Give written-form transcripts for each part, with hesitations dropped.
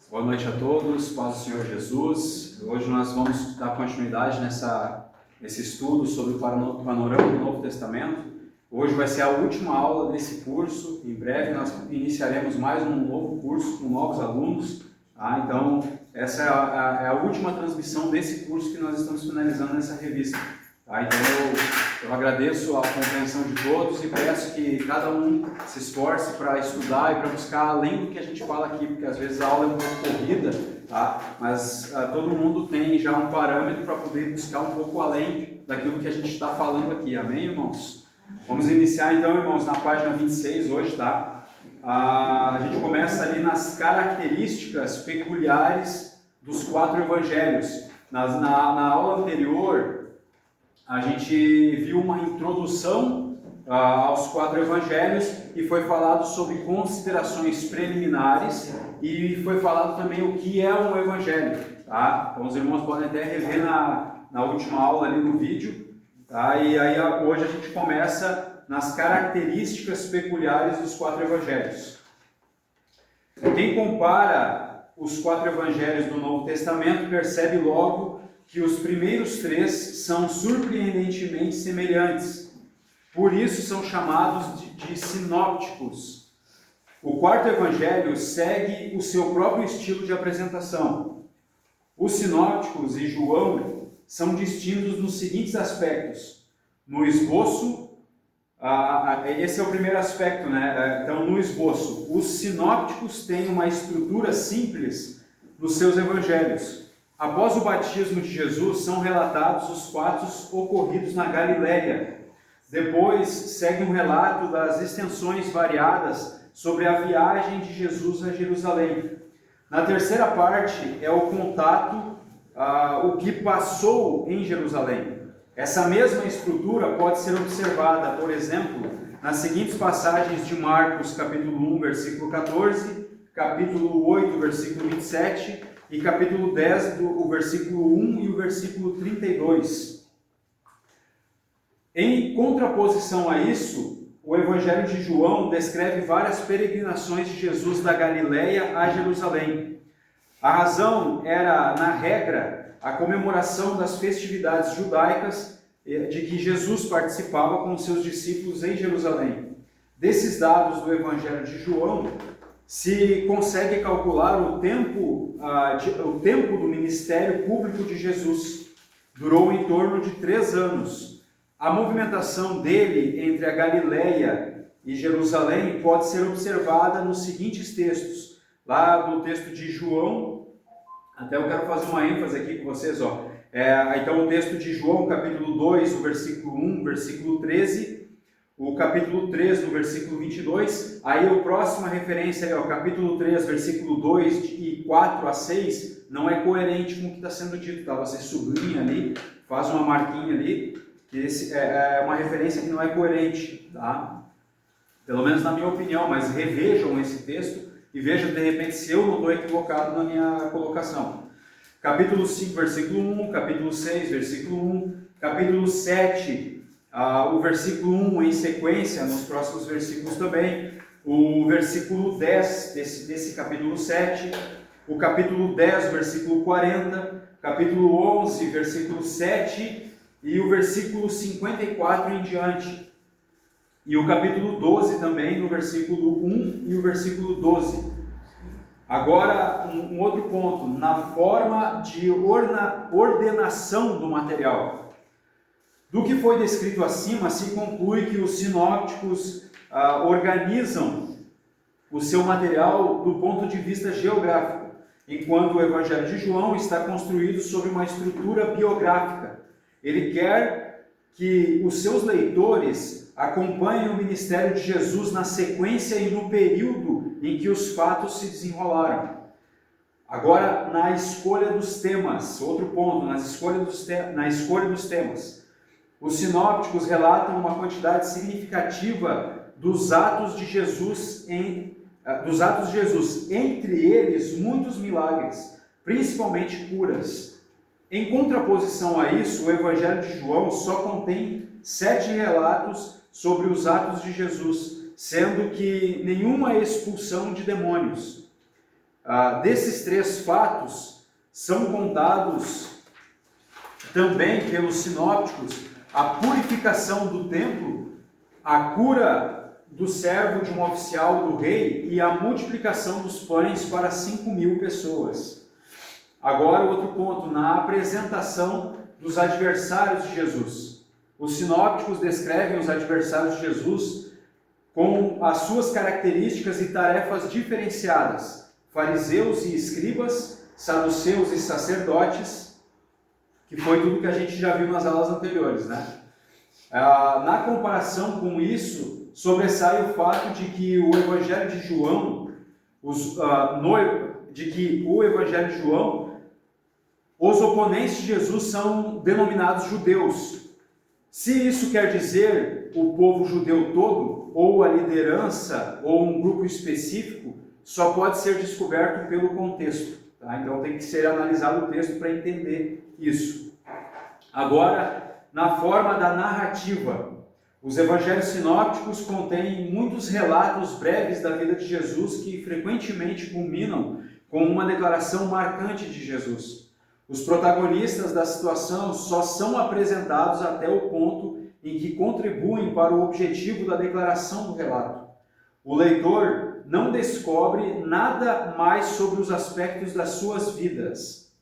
Boa noite a todos, paz do Senhor Jesus. Hoje nós vamos dar continuidade nesse estudo sobre o panorama do Novo Testamento. Hoje vai ser a última aula desse curso. Em breve nós iniciaremos mais um novo curso com novos alunos. Então, essa é a última transmissão desse curso que nós estamos finalizando nessa revista. Então, eu agradeço a compreensão de todos e peço que cada um se esforce para estudar e para buscar além do que a gente fala aqui, porque às vezes a aula é um pouco corrida, mas todo mundo tem já um parâmetro para poder buscar um pouco além daquilo que a gente está falando aqui. Amém, irmãos? Vamos iniciar então, irmãos, na página 26 hoje, a gente começa ali nas características peculiares dos 4 evangelhos. Na aula anterior, a gente viu uma introdução aos 4 evangelhos e foi falado sobre considerações preliminares e foi falado também o que é um evangelho. Então os irmãos podem até rever na última aula ali no vídeo. E aí hoje a gente começa nas características peculiares dos 4 evangelhos. Quem compara os 4 evangelhos do Novo Testamento percebe logo que os primeiros 3 são surpreendentemente semelhantes. Por isso são chamados de sinópticos. O 4º evangelho segue o seu próprio estilo de apresentação. Os sinópticos e João são distintos nos seguintes aspectos. No esboço, esse é o primeiro aspecto, né? Então, no esboço, os sinópticos têm uma estrutura simples nos seus evangelhos. Após o batismo de Jesus, são relatados os fatos ocorridos na Galileia. Depois, segue um relato das extensões variadas sobre a viagem de Jesus a Jerusalém. Na terceira parte, é o contato, o que passou em Jerusalém. Essa mesma estrutura pode ser observada, por exemplo, nas seguintes passagens de Marcos, capítulo 1, versículo 14, capítulo 8, versículo 27, e capítulo 10, o versículo 1 e o versículo 32. Em contraposição a isso, o Evangelho de João descreve várias peregrinações de Jesus da Galileia a Jerusalém. A razão era, na regra, a comemoração das festividades judaicas de que Jesus participava com seus discípulos em Jerusalém. Desses dados do Evangelho de João, se consegue calcular o tempo do ministério público de Jesus. Durou em torno de 3 anos. A movimentação dele entre a Galileia e Jerusalém pode ser observada nos seguintes textos. Lá no texto de João, até eu quero fazer uma ênfase aqui com vocês. Então o texto de João, capítulo 2, o versículo 1, versículo 13, o capítulo 3, no versículo 22, aí a próxima referência, capítulo 3, versículo 2 e 4 a 6, não é coerente com o que está sendo dito, Você sublinha ali, faz uma marquinha ali, que esse é uma referência que não é coerente, Pelo menos na minha opinião, mas revejam esse texto e vejam de repente se eu não estou equivocado na minha colocação. Capítulo 5, versículo 1, capítulo 6, versículo 1, capítulo 7, o versículo 1 em sequência, nos próximos versículos também, o versículo 10 desse capítulo 7, o capítulo 10, versículo 40, capítulo 11, versículo 7 e o versículo 54 em diante. E o capítulo 12 também, no versículo 1 e o versículo 12. Agora, um outro ponto, na forma de ordenação do material. Do que foi descrito acima, se conclui que os sinópticos organizam o seu material do ponto de vista geográfico, enquanto o Evangelho de João está construído sobre uma estrutura biográfica. Ele quer que os seus leitores acompanhem o ministério de Jesus na sequência e no período em que os fatos se desenrolaram. Agora, na escolha dos temas, outro ponto, na escolha dos temas. Os sinópticos relatam uma quantidade significativa dos atos de Jesus, entre eles muitos milagres, principalmente curas. Em contraposição a isso, o Evangelho de João só contém 7 relatos sobre os atos de Jesus, sendo que nenhuma expulsão de demônios. Desses 3 fatos, são contados também pelos sinópticos a purificação do templo, a cura do servo de um oficial do rei e a multiplicação dos pães para 5.000 pessoas. Agora, outro ponto, na apresentação dos adversários de Jesus. Os sinópticos descrevem os adversários de Jesus com as suas características e tarefas diferenciadas: fariseus e escribas, saduceus e sacerdotes, que foi tudo que a gente já viu nas aulas anteriores, né? Na comparação com isso, sobressai o fato de que o Evangelho de João, os oponentes de Jesus são denominados judeus. Se isso quer dizer o povo judeu todo, ou a liderança, ou um grupo específico, só pode ser descoberto pelo contexto. Tá? Então tem que ser analisado o texto para entender isso. Agora, na forma da narrativa, os evangelhos sinópticos contêm muitos relatos breves da vida de Jesus que frequentemente culminam com uma declaração marcante de Jesus. Os protagonistas da situação só são apresentados até o ponto em que contribuem para o objetivo da declaração do relato. O leitor não descobre nada mais sobre os aspectos das suas vidas.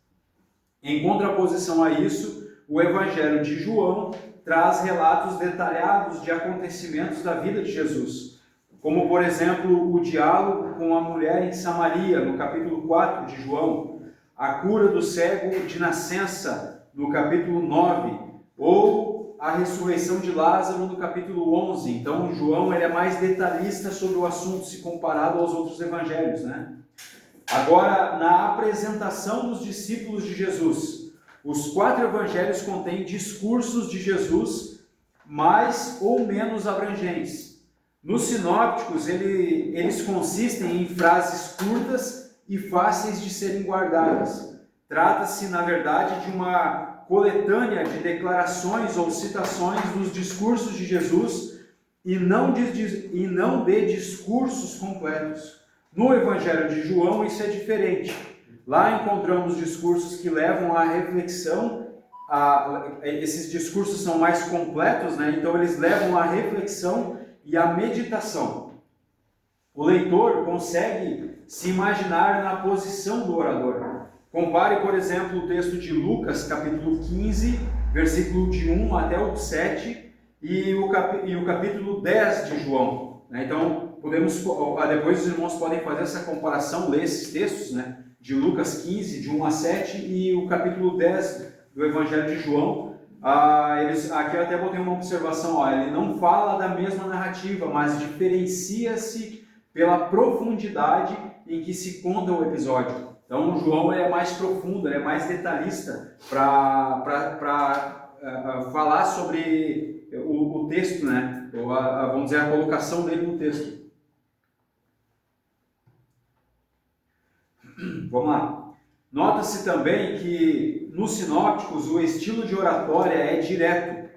Em contraposição a isso, o Evangelho de João traz relatos detalhados de acontecimentos da vida de Jesus, como, por exemplo, o diálogo com a mulher em Samaria, no capítulo 4 de João, a cura do cego de nascença, no capítulo 9, ou a ressurreição de Lázaro, no capítulo 11. Então, João ele é mais detalhista sobre o assunto, se comparado aos outros evangelhos, né? Agora, na apresentação dos discípulos de Jesus, os 4 evangelhos contêm discursos de Jesus mais ou menos abrangentes. Nos sinópticos, eles consistem em frases curtas e fáceis de serem guardadas. Trata-se, na verdade, de uma coletânea de declarações ou citações dos discursos de Jesus e não de discursos completos. No Evangelho de João isso é diferente. Lá encontramos discursos que levam à reflexão, esses discursos são mais completos, né? Então eles levam à reflexão e à meditação. O leitor consegue se imaginar na posição do orador. Compare, por exemplo, o texto de Lucas, capítulo 15, versículo de 1 até o 7, e o capítulo 10 de João. Então, depois os irmãos podem fazer essa comparação, ler esses textos, né? De Lucas 15, de 1 a 7, e o capítulo 10 do Evangelho de João. Aqui eu até botei uma observação, ele não fala da mesma narrativa, mas diferencia-se pela profundidade em que se conta o episódio. Então, o João é mais profundo, é mais detalhista para falar sobre o texto, né? Ou vamos dizer, a colocação dele no texto. Vamos lá. Nota-se também que nos sinópticos o estilo de oratória é direto.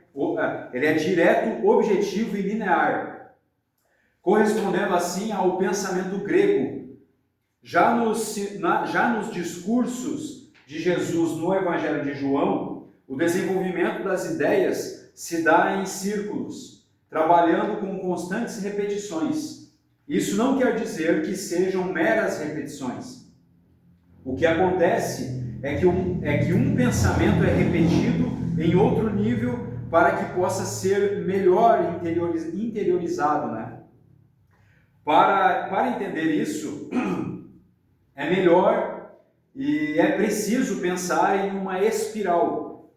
Ele é direto, objetivo e linear, correspondendo assim ao pensamento grego. Já nos discursos de Jesus no Evangelho de João, o desenvolvimento das ideias se dá em círculos, trabalhando com constantes repetições. Isso não quer dizer que sejam meras repetições. O que acontece é que um pensamento é repetido em outro nível para que possa ser melhor interiorizado, né? Para entender isso, é melhor e é preciso pensar em uma espiral.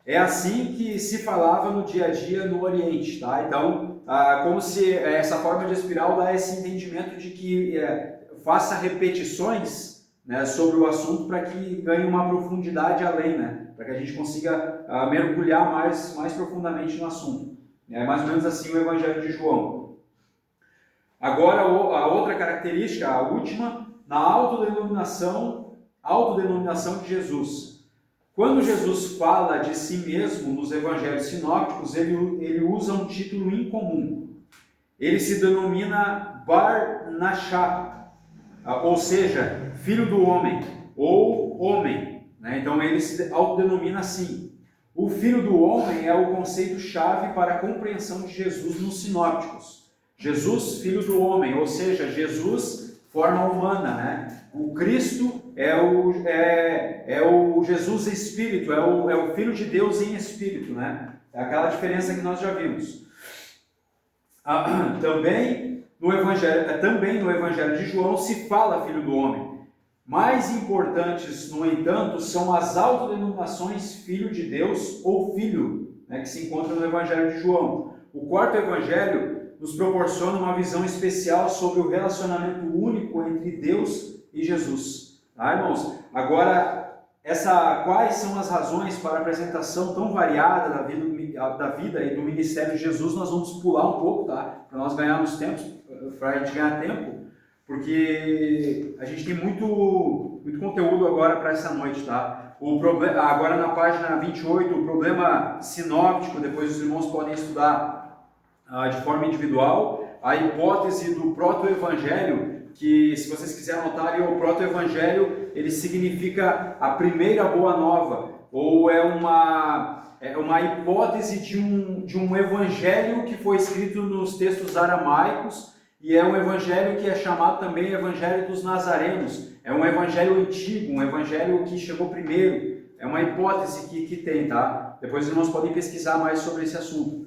É assim que se falava no dia a dia no Oriente, tá? Então, como se essa forma de espiral dá esse entendimento de que faça repetições, né, sobre o assunto para que ganhe uma profundidade além, né? Para que a gente consiga mergulhar mais profundamente no assunto. É mais ou menos assim o Evangelho de João. Agora, a outra característica, a última, na autodenominação de Jesus. Quando Jesus fala de si mesmo nos evangelhos sinópticos, ele usa um título incomum. Ele se denomina Bar Nachá. ou seja, filho do homem, ou homem, né? Então ele se autodenomina assim. O filho do homem é o conceito-chave para a compreensão de Jesus nos sinópticos. Jesus, filho do homem, ou seja, Jesus, forma humana, né? O Cristo é o Jesus Espírito, é o Filho de Deus em Espírito, né? É aquela diferença que nós já vimos. Também no Evangelho de João se fala Filho do Homem. Mais importantes, no entanto, são as autodenominações Filho de Deus ou Filho, né, que se encontram no Evangelho de João. O quarto Evangelho nos proporciona uma visão especial sobre o relacionamento único entre Deus e Jesus. Tá, irmãos? Agora, quais são as razões para a apresentação tão variada da vida e do ministério de Jesus? Nós vamos pular um pouco, tá? Para nós ganharmos tempo, para a gente ganhar tempo, porque a gente tem muito conteúdo agora para essa noite, tá? Agora na página 28, o problema sinóptico, depois os irmãos podem estudar de forma individual, a hipótese do proto-evangelho, que se vocês quiserem anotar ali, o proto-evangelho, ele significa a primeira boa nova, ou é uma hipótese de um evangelho que foi escrito nos textos aramaicos, e é um evangelho que é chamado também Evangelho dos Nazarenos. É um evangelho antigo, um evangelho que chegou primeiro. É uma hipótese que tem, tá? Depois os irmãos podem pesquisar mais sobre esse assunto.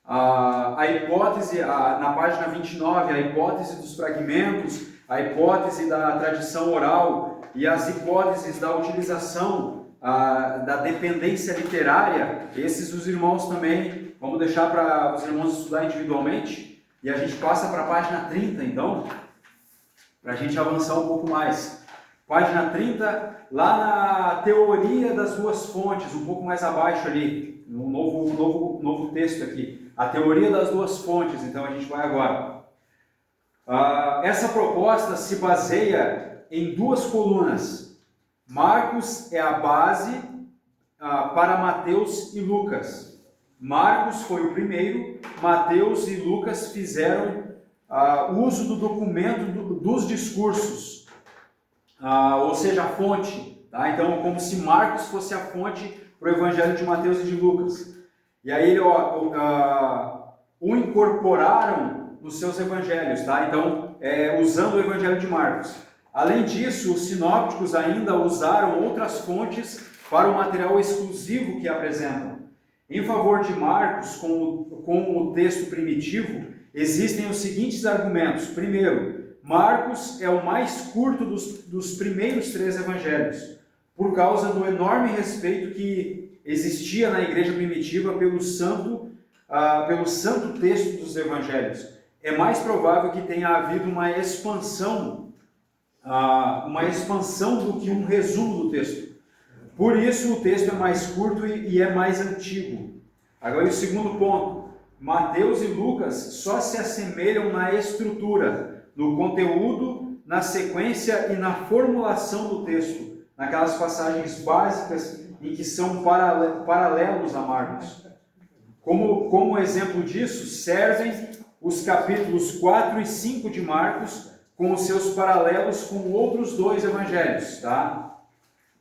A hipótese, na página 29, a hipótese dos fragmentos, a hipótese da tradição oral e as hipóteses da utilização da dependência literária, esses os irmãos também, vamos deixar para os irmãos estudar individualmente. E a gente passa para a página 30, então, para a gente avançar um pouco mais. Página 30, lá na teoria das duas fontes, um pouco mais abaixo ali, no novo texto aqui. A teoria das duas fontes, então a gente vai agora. Essa proposta se baseia em duas colunas. Marcos é a base para Mateus e Lucas. Marcos foi o primeiro, Mateus e Lucas fizeram uso do documento dos discursos, ou seja, a fonte. Tá? Então, como se Marcos fosse a fonte para o Evangelho de Mateus e de Lucas. E aí, o incorporaram nos seus evangelhos, tá? Então, usando o Evangelho de Marcos. Além disso, os sinópticos ainda usaram outras fontes para o material exclusivo que apresentam. Em favor de Marcos, com o texto primitivo, existem os seguintes argumentos. Primeiro, Marcos é o mais curto dos primeiros três evangelhos, por causa do enorme respeito que existia na igreja primitiva pelo santo texto dos evangelhos. É mais provável que tenha havido uma expansão do que um resumo do texto. Por isso o texto é mais curto e é mais antigo. Agora o segundo ponto, Mateus e Lucas só se assemelham na estrutura, no conteúdo, na sequência e na formulação do texto, naquelas passagens básicas em que são paralelos a Marcos. Como exemplo disso, servem os capítulos 4 e 5 de Marcos, com os seus paralelos com outros dois evangelhos, tá?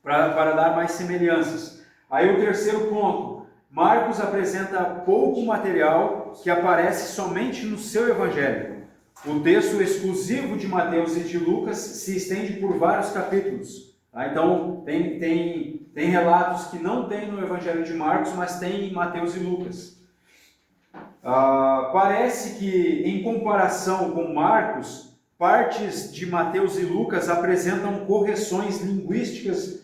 Para dar mais semelhanças. Aí o terceiro ponto, Marcos apresenta pouco material que aparece somente no seu evangelho. O texto exclusivo de Mateus e de Lucas se estende por vários capítulos. Tá? Então, tem relatos que não tem no evangelho de Marcos, mas tem em Mateus e Lucas. Parece que, em comparação com Marcos, partes de Mateus e Lucas apresentam correções linguísticas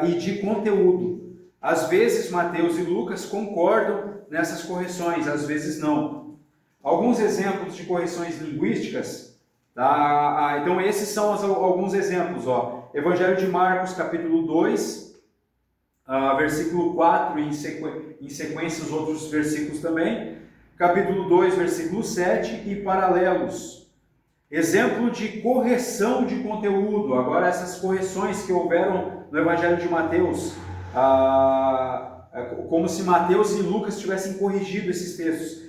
e de conteúdo. Às vezes Mateus e Lucas concordam nessas correções, às vezes não. Alguns exemplos de correções linguísticas, tá? Então esses são alguns exemplos. Evangelho de Marcos, capítulo 2, versículo 4, em sequência os outros versículos também. Capítulo 2, versículo 7 e paralelos. Exemplo de correção de conteúdo. Agora essas correções que houveram no Evangelho de Mateus, como se Mateus e Lucas tivessem corrigido esses textos.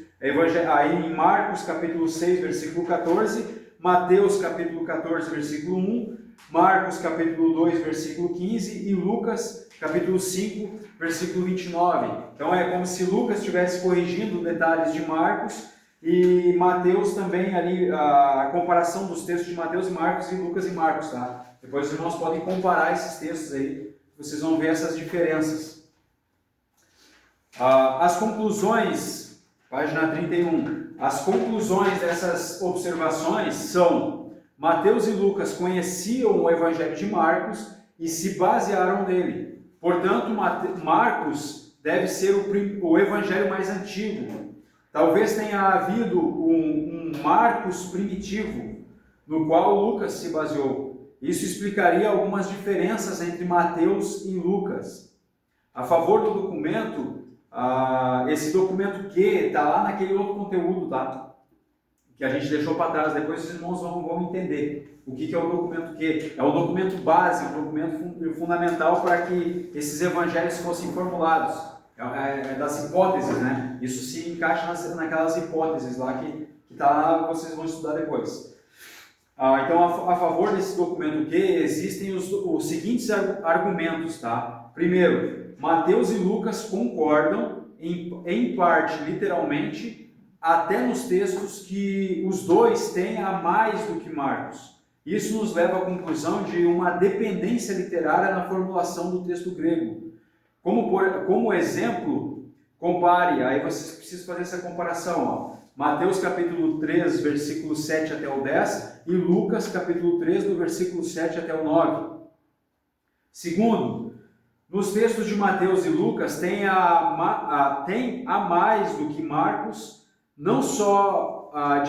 Aí em Marcos capítulo 6, versículo 14, Mateus capítulo 14, versículo 1, Marcos capítulo 2, versículo 15 e Lucas capítulo 5, versículo 29. Então é como se Lucas estivesse corrigindo detalhes de Marcos e Mateus também ali, a comparação dos textos de Mateus e Marcos e Lucas e Marcos, tá? Depois os irmãos podem comparar esses textos aí, vocês vão ver essas diferenças. As conclusões, página 31, as conclusões dessas observações são: Mateus e Lucas conheciam o Evangelho de Marcos e se basearam nele. Portanto, Marcos deve ser o Evangelho mais antigo. Talvez tenha havido um Marcos primitivo, no qual Lucas se baseou. Isso explicaria algumas diferenças entre Mateus e Lucas. A favor do documento, esse documento Q está lá naquele outro conteúdo, tá? Que a gente deixou para trás. Depois os irmãos vão entender o que é o documento Q. É um documento base, um documento fundamental para que esses evangelhos fossem formulados. É das hipóteses, né? Isso se encaixa naquelas hipóteses lá que tá lá, vocês vão estudar depois. Então, a favor desse documento Q, existem os seguintes argumentos, tá? Primeiro, Mateus e Lucas concordam, em parte, literalmente, até nos textos que os dois têm a mais do que Marcos. Isso nos leva à conclusão de uma dependência literária na formulação do texto grego. Como exemplo, compare, aí vocês precisam fazer essa comparação, ó. Mateus capítulo 3, versículo 7 até o 10 e Lucas capítulo 3, do versículo 7 até o 9. Segundo, nos textos de Mateus e Lucas tem a mais do que Marcos, não só há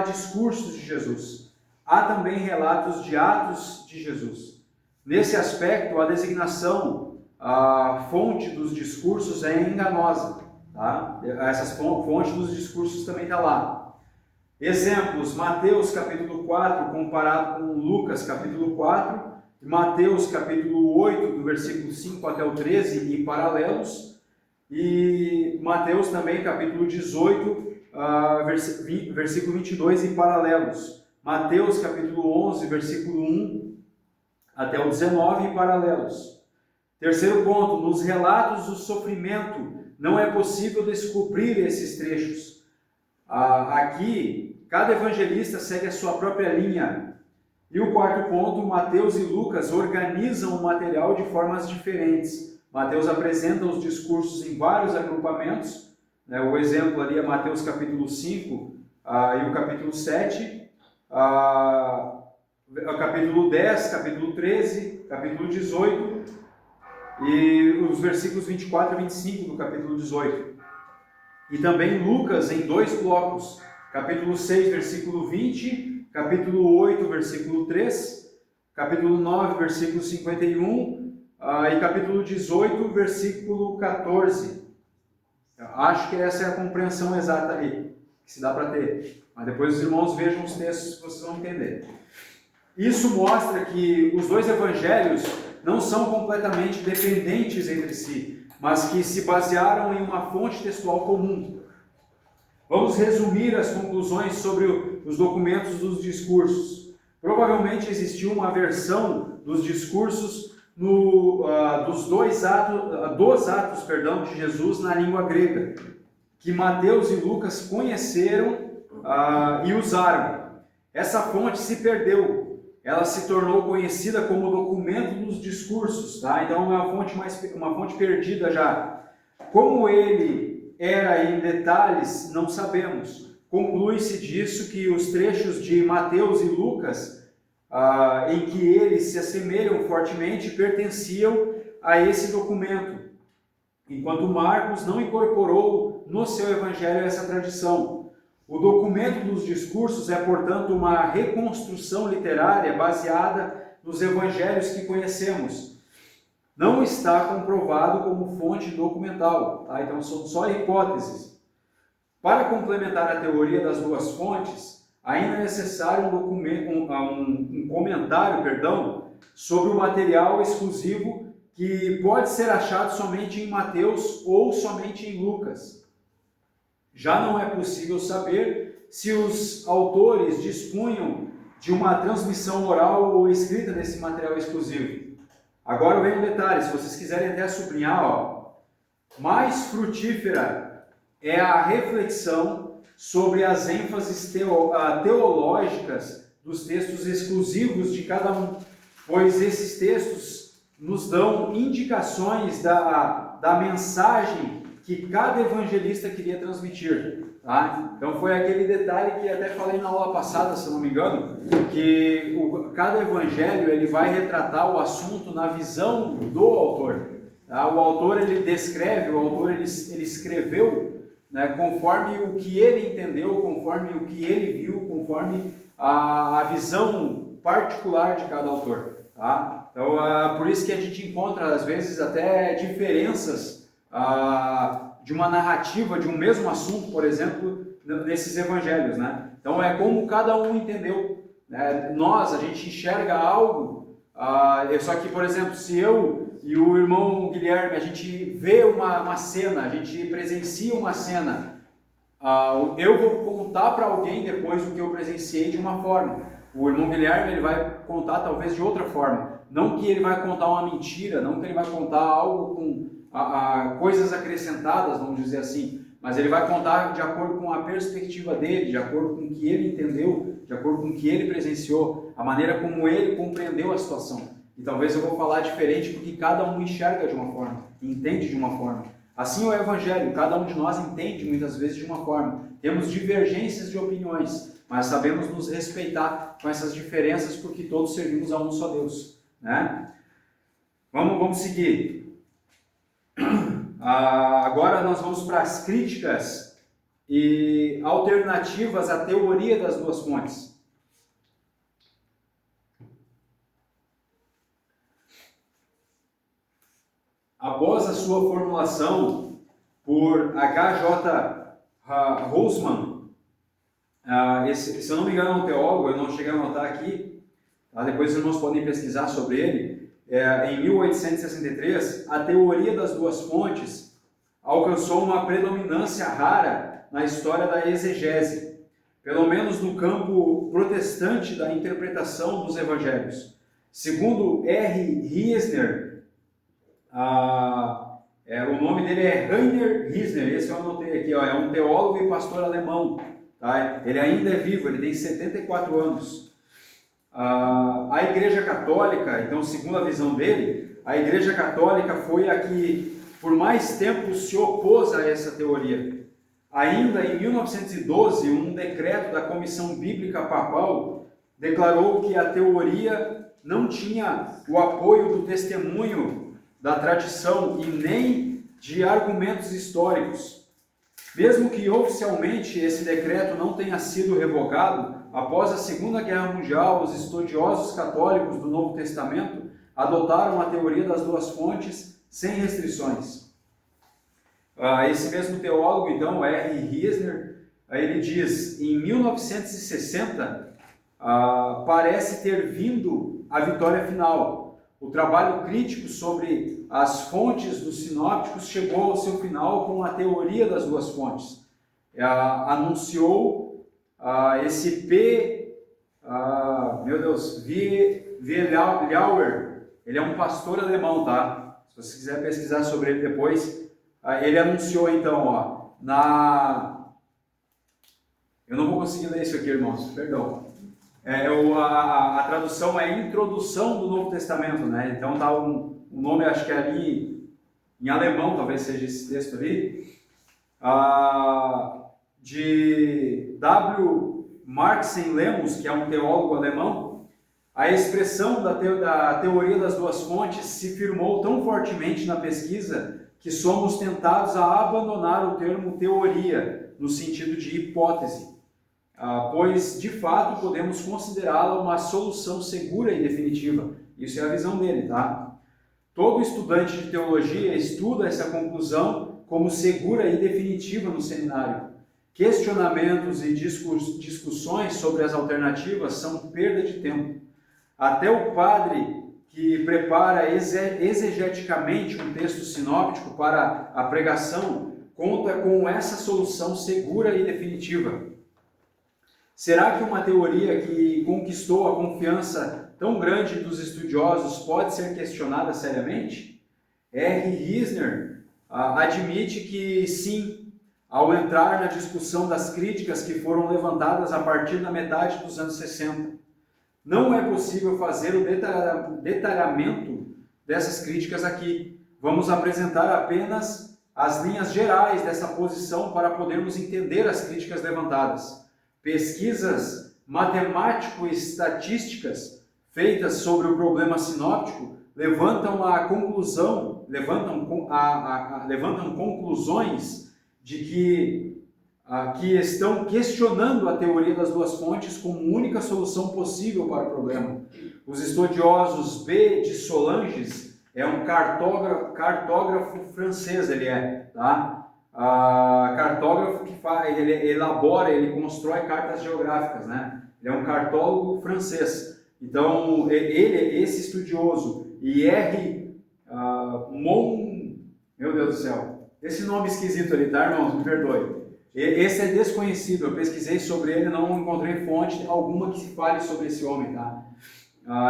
discursos de Jesus, há também relatos de atos de Jesus. Nesse aspecto, a designação a fonte dos discursos é enganosa, tá? Essas fontes dos discursos também está lá. Exemplos: Mateus capítulo 4 comparado com Lucas capítulo 4, Mateus capítulo 8 do versículo 5 até o 13 e paralelos, e Mateus também capítulo 18 versículo 22 e paralelos, Mateus capítulo 11 versículo 1 até o 19 e paralelos. Terceiro ponto, nos relatos do sofrimento não é possível descobrir esses trechos. Aqui, cada evangelista segue a sua própria linha. E o quarto ponto, Mateus e Lucas organizam o material de formas diferentes. Mateus apresenta os discursos em vários agrupamentos, né? O exemplo ali é Mateus capítulo 5 e o capítulo 7, o capítulo 10, capítulo 13, capítulo 18, e os versículos 24 e 25 do capítulo 18. E também Lucas em dois blocos, capítulo 6, versículo 20, capítulo 8, versículo 3, capítulo 9, versículo 51 e capítulo 18, versículo 14. Acho que essa é a compreensão exata aí, que se dá para ter. Mas depois os irmãos vejam os textos que vocês vão entender. Isso mostra que os dois evangelhos não são completamente dependentes entre si, mas que se basearam em uma fonte textual comum. Vamos resumir as conclusões sobre os documentos dos discursos. Provavelmente existiu uma versão dos discursos dos atos de Jesus na língua grega, que Mateus e Lucas conheceram e usaram. Essa fonte se perdeu. Ela se tornou conhecida como documento dos discursos, tá? Então é uma fonte perdida já. Como ele era em detalhes, não sabemos. Conclui-se disso que os trechos de Mateus e Lucas, em que eles se assemelham fortemente, pertenciam a esse documento, enquanto Marcos não incorporou no seu evangelho essa tradição. O documento dos discursos é, portanto, uma reconstrução literária baseada nos evangelhos que conhecemos. Não está comprovado como fonte documental, tá? Então são só hipóteses. Para complementar a teoria das duas fontes, ainda é necessário um comentário sobre o material exclusivo que pode ser achado somente em Mateus ou somente em Lucas. Já não é possível saber se os autores dispunham de uma transmissão oral ou escrita desse material exclusivo. Agora vem um detalhe, se vocês quiserem até sublinhar, ó, mais frutífera é a reflexão sobre as ênfases teológicas dos textos exclusivos de cada um, pois esses textos nos dão indicações da mensagem que cada evangelista queria transmitir. Tá? Então foi aquele detalhe que até falei na aula passada, se não me engano, que cada evangelho ele vai retratar o assunto na visão do autor. Tá? O autor ele descreve, o autor ele escreveu, né, conforme o que ele entendeu, conforme o que ele viu, conforme a visão particular de cada autor. Tá? Então por isso que a gente encontra às vezes até diferenças de uma narrativa de um mesmo assunto, por exemplo, nesses evangelhos, né? Então é como cada um entendeu, né? A gente enxerga algo, só que, por exemplo, se eu e o irmão Guilherme, a gente vê uma cena, a gente presencia uma cena, eu vou contar para alguém depois o que eu presenciei de uma forma. O irmão Guilherme ele vai contar talvez de outra forma. Não que ele vai contar uma mentira, não que ele vai contar algo com coisas acrescentadas, vamos dizer assim, mas ele vai contar de acordo com a perspectiva dele, de acordo com o que ele entendeu, de acordo com o que ele presenciou, a maneira como ele compreendeu a situação. E talvez eu vou falar diferente porque cada um enxerga de uma forma, entende de uma forma. Assim é o Evangelho, cada um de nós entende muitas vezes de uma forma. Temos divergências de opiniões, mas sabemos nos respeitar com essas diferenças porque todos servimos a um só Deus, né? Vamos seguir. Agora nós vamos para as críticas e alternativas à teoria das duas fontes. Após a sua formulação por H.J. Holzman, se eu não me engano é um teólogo, eu não cheguei a anotar aqui, tá? Depois os irmãos podem pesquisar sobre ele. Em 1863, a teoria das duas fontes alcançou uma predominância rara na história da exegese, pelo menos no campo protestante da interpretação dos evangelhos. Segundo R. Riesner, o nome dele é Rainer Riesner, esse eu anotei aqui, é um teólogo e pastor alemão, tá? Ele ainda é vivo, ele tem 74 anos. A Igreja Católica, então, segundo a visão dele, a Igreja Católica foi a que por mais tempo se opôs a essa teoria. Ainda em 1912, um decreto da Comissão Bíblica Papal declarou que a teoria não tinha o apoio do testemunho da tradição e nem de argumentos históricos. Mesmo que oficialmente esse decreto não tenha sido revogado, após a Segunda Guerra Mundial, os estudiosos católicos do Novo Testamento adotaram a teoria das duas fontes sem restrições. Esse mesmo teólogo, então, R. Riesner, ele diz, em 1960, parece ter vindo a vitória final. O trabalho crítico sobre as fontes dos sinópticos chegou ao seu final com a teoria das duas fontes. Anunciou esse Wiehlauer, ele é um pastor alemão, tá? Se você quiser pesquisar sobre ele depois, ele anunciou então, eu não vou conseguir ler isso aqui, irmãos, perdão. A tradução é Introdução do Novo Testamento, né? Então tá um nome, acho que é ali em alemão, talvez seja esse texto ali, de W. Marxen Lemos, que é um teólogo alemão. A expressão da teoria das duas fontes se firmou tão fortemente na pesquisa que somos tentados a abandonar o termo teoria no sentido de hipótese, pois de fato podemos considerá-la uma solução segura e definitiva. Isso é a visão dele, tá? Todo estudante de teologia estuda essa conclusão como segura e definitiva no seminário. Questionamentos e discussões sobre as alternativas são perda de tempo. Até o padre que prepara exegeticamente um texto sinóptico para a pregação conta com essa solução segura e definitiva. Será que uma teoria que conquistou a confiança tão grande dos estudiosos pode ser questionada seriamente? R. Risner admite que sim, ao entrar na discussão das críticas que foram levantadas a partir da metade dos anos 60. Não é possível fazer o detalhamento dessas críticas aqui. Vamos apresentar apenas as linhas gerais dessa posição para podermos entender as críticas levantadas. Pesquisas matemático-estatísticas feitas sobre o problema sinóptico levantam conclusões de que estão questionando a teoria das duas fontes como única solução possível para o problema. Os estudiosos B. de Solanges é um cartógrafo francês, tá? Cartógrafo que ele elabora, ele constrói cartas geográficas, né? Ele é um cartólogo francês. Então, esse estudioso, e R. Meu Deus do céu, esse nome esquisito ali, tá, irmãos? Me perdoe. Esse é desconhecido, eu pesquisei sobre ele, não encontrei fonte alguma que se fale sobre esse homem, tá?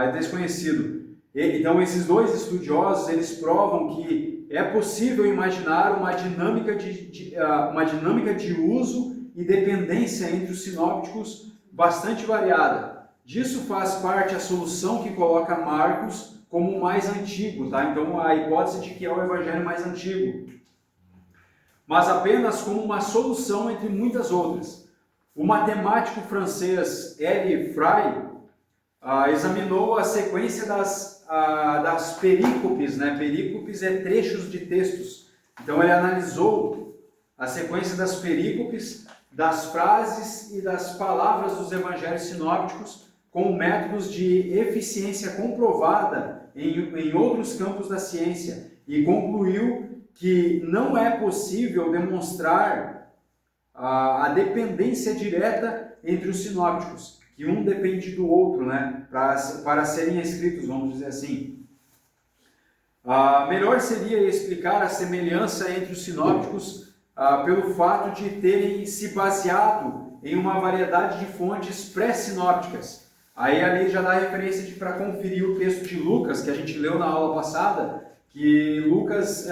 É desconhecido. Então, esses dois estudiosos, eles provam que é possível imaginar uma dinâmica de uso e dependência entre os sinópticos bastante variada. Disso faz parte a solução que coloca Marcos como o mais antigo, tá? Então, a hipótese de que é o evangelho mais antigo, mas apenas como uma solução entre muitas outras. O matemático francês L. Fry examinou a sequência das perícopes, né? Perícopes é trechos de textos. Então ele analisou a sequência das perícopes, das frases e das palavras dos evangelhos sinópticos com métodos de eficiência comprovada em outros campos da ciência e concluiu que não é possível demonstrar a dependência direta entre os sinópticos, que um depende do outro, né, para serem escritos, vamos dizer assim. Melhor seria explicar a semelhança entre os sinópticos pelo fato de terem se baseado em uma variedade de fontes pré-sinópticas. Aí ali já dá referência para conferir o texto de Lucas, que a gente leu na aula passada, que Lucas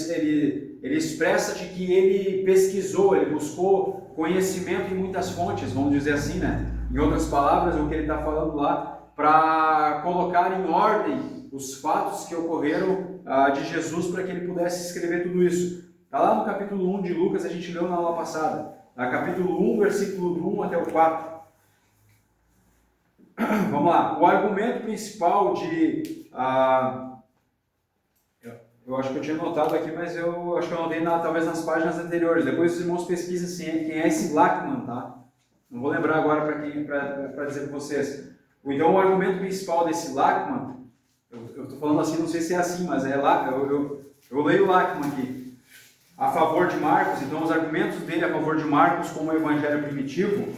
ele expressa de que ele pesquisou, ele buscou conhecimento em muitas fontes, vamos dizer assim, né? Em outras palavras, o que ele está falando lá, para colocar em ordem os fatos que ocorreram de Jesus para que ele pudesse escrever tudo isso. Está lá no capítulo 1 de Lucas, a gente leu na aula passada. Capítulo 1, versículo do 1 até o 4. Vamos lá. O argumento principal de... eu acho que eu tinha notado aqui, mas eu acho que eu notei talvez nas páginas anteriores. Depois os irmãos pesquisem assim, quem é esse Lachmann, tá? Não vou lembrar agora para dizer para vocês. Então o argumento principal desse Lachmann, eu estou falando assim, não sei se é assim, mas é lá, eu leio o Lachmann aqui. A favor de Marcos, então os argumentos dele a favor de Marcos como evangelho primitivo,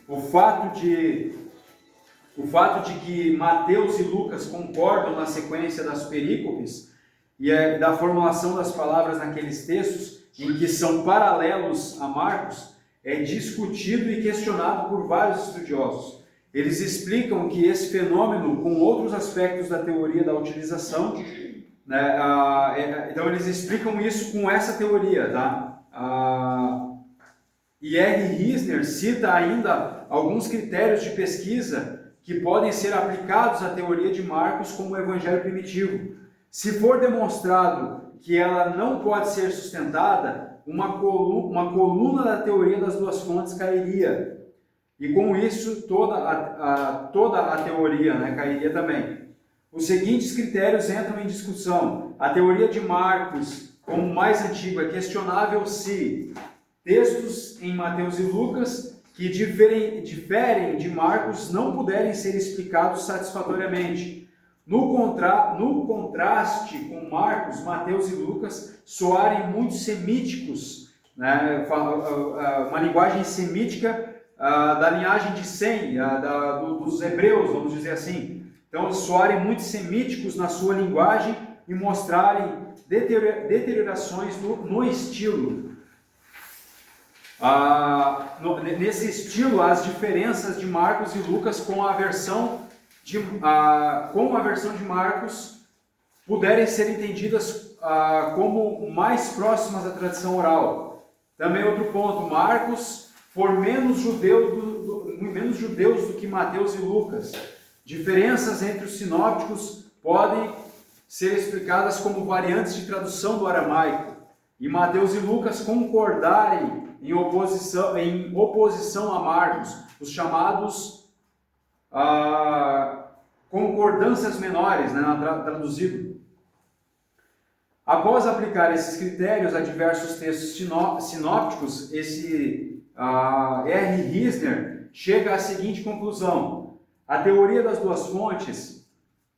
o fato de que Mateus e Lucas concordam na sequência das perícopes e da formulação das palavras naqueles textos, em que são paralelos a Marcos, é discutido e questionado por vários estudiosos. Eles explicam que esse fenômeno, com outros aspectos da teoria da utilização, né, então eles explicam isso com essa teoria, tá? E R. Risner cita ainda alguns critérios de pesquisa que podem ser aplicados à teoria de Marcos como evangelho primitivo. Se for demonstrado que ela não pode ser sustentada, uma coluna da teoria das duas fontes cairia. E com isso toda a teoria, né, cairia também. Os seguintes critérios entram em discussão. A teoria de Marcos, como mais antiga, é questionável se textos em Mateus e Lucas que diferem de Marcos não puderem ser explicados satisfatoriamente. No contraste com Marcos, Mateus e Lucas soarem muito semíticos, né? Uma linguagem semítica da linhagem de Sem, dos hebreus, vamos dizer assim. Então, soarem muito semíticos na sua linguagem e mostrarem deteriorações no estilo. nesse estilo, as diferenças de Marcos e Lucas com a versão de Marcos puderem ser entendidas como mais próximas da tradição oral. Também outro ponto, Marcos for menos judeus do que Mateus e Lucas. Diferenças entre os sinópticos podem ser explicadas como variantes de tradução do aramaico, e Mateus e Lucas concordarem em oposição a Marcos, os chamados concordâncias menores, né, traduzido. Após aplicar esses critérios a diversos textos sinópticos, esse R. Risner chega à seguinte conclusão: a teoria das duas fontes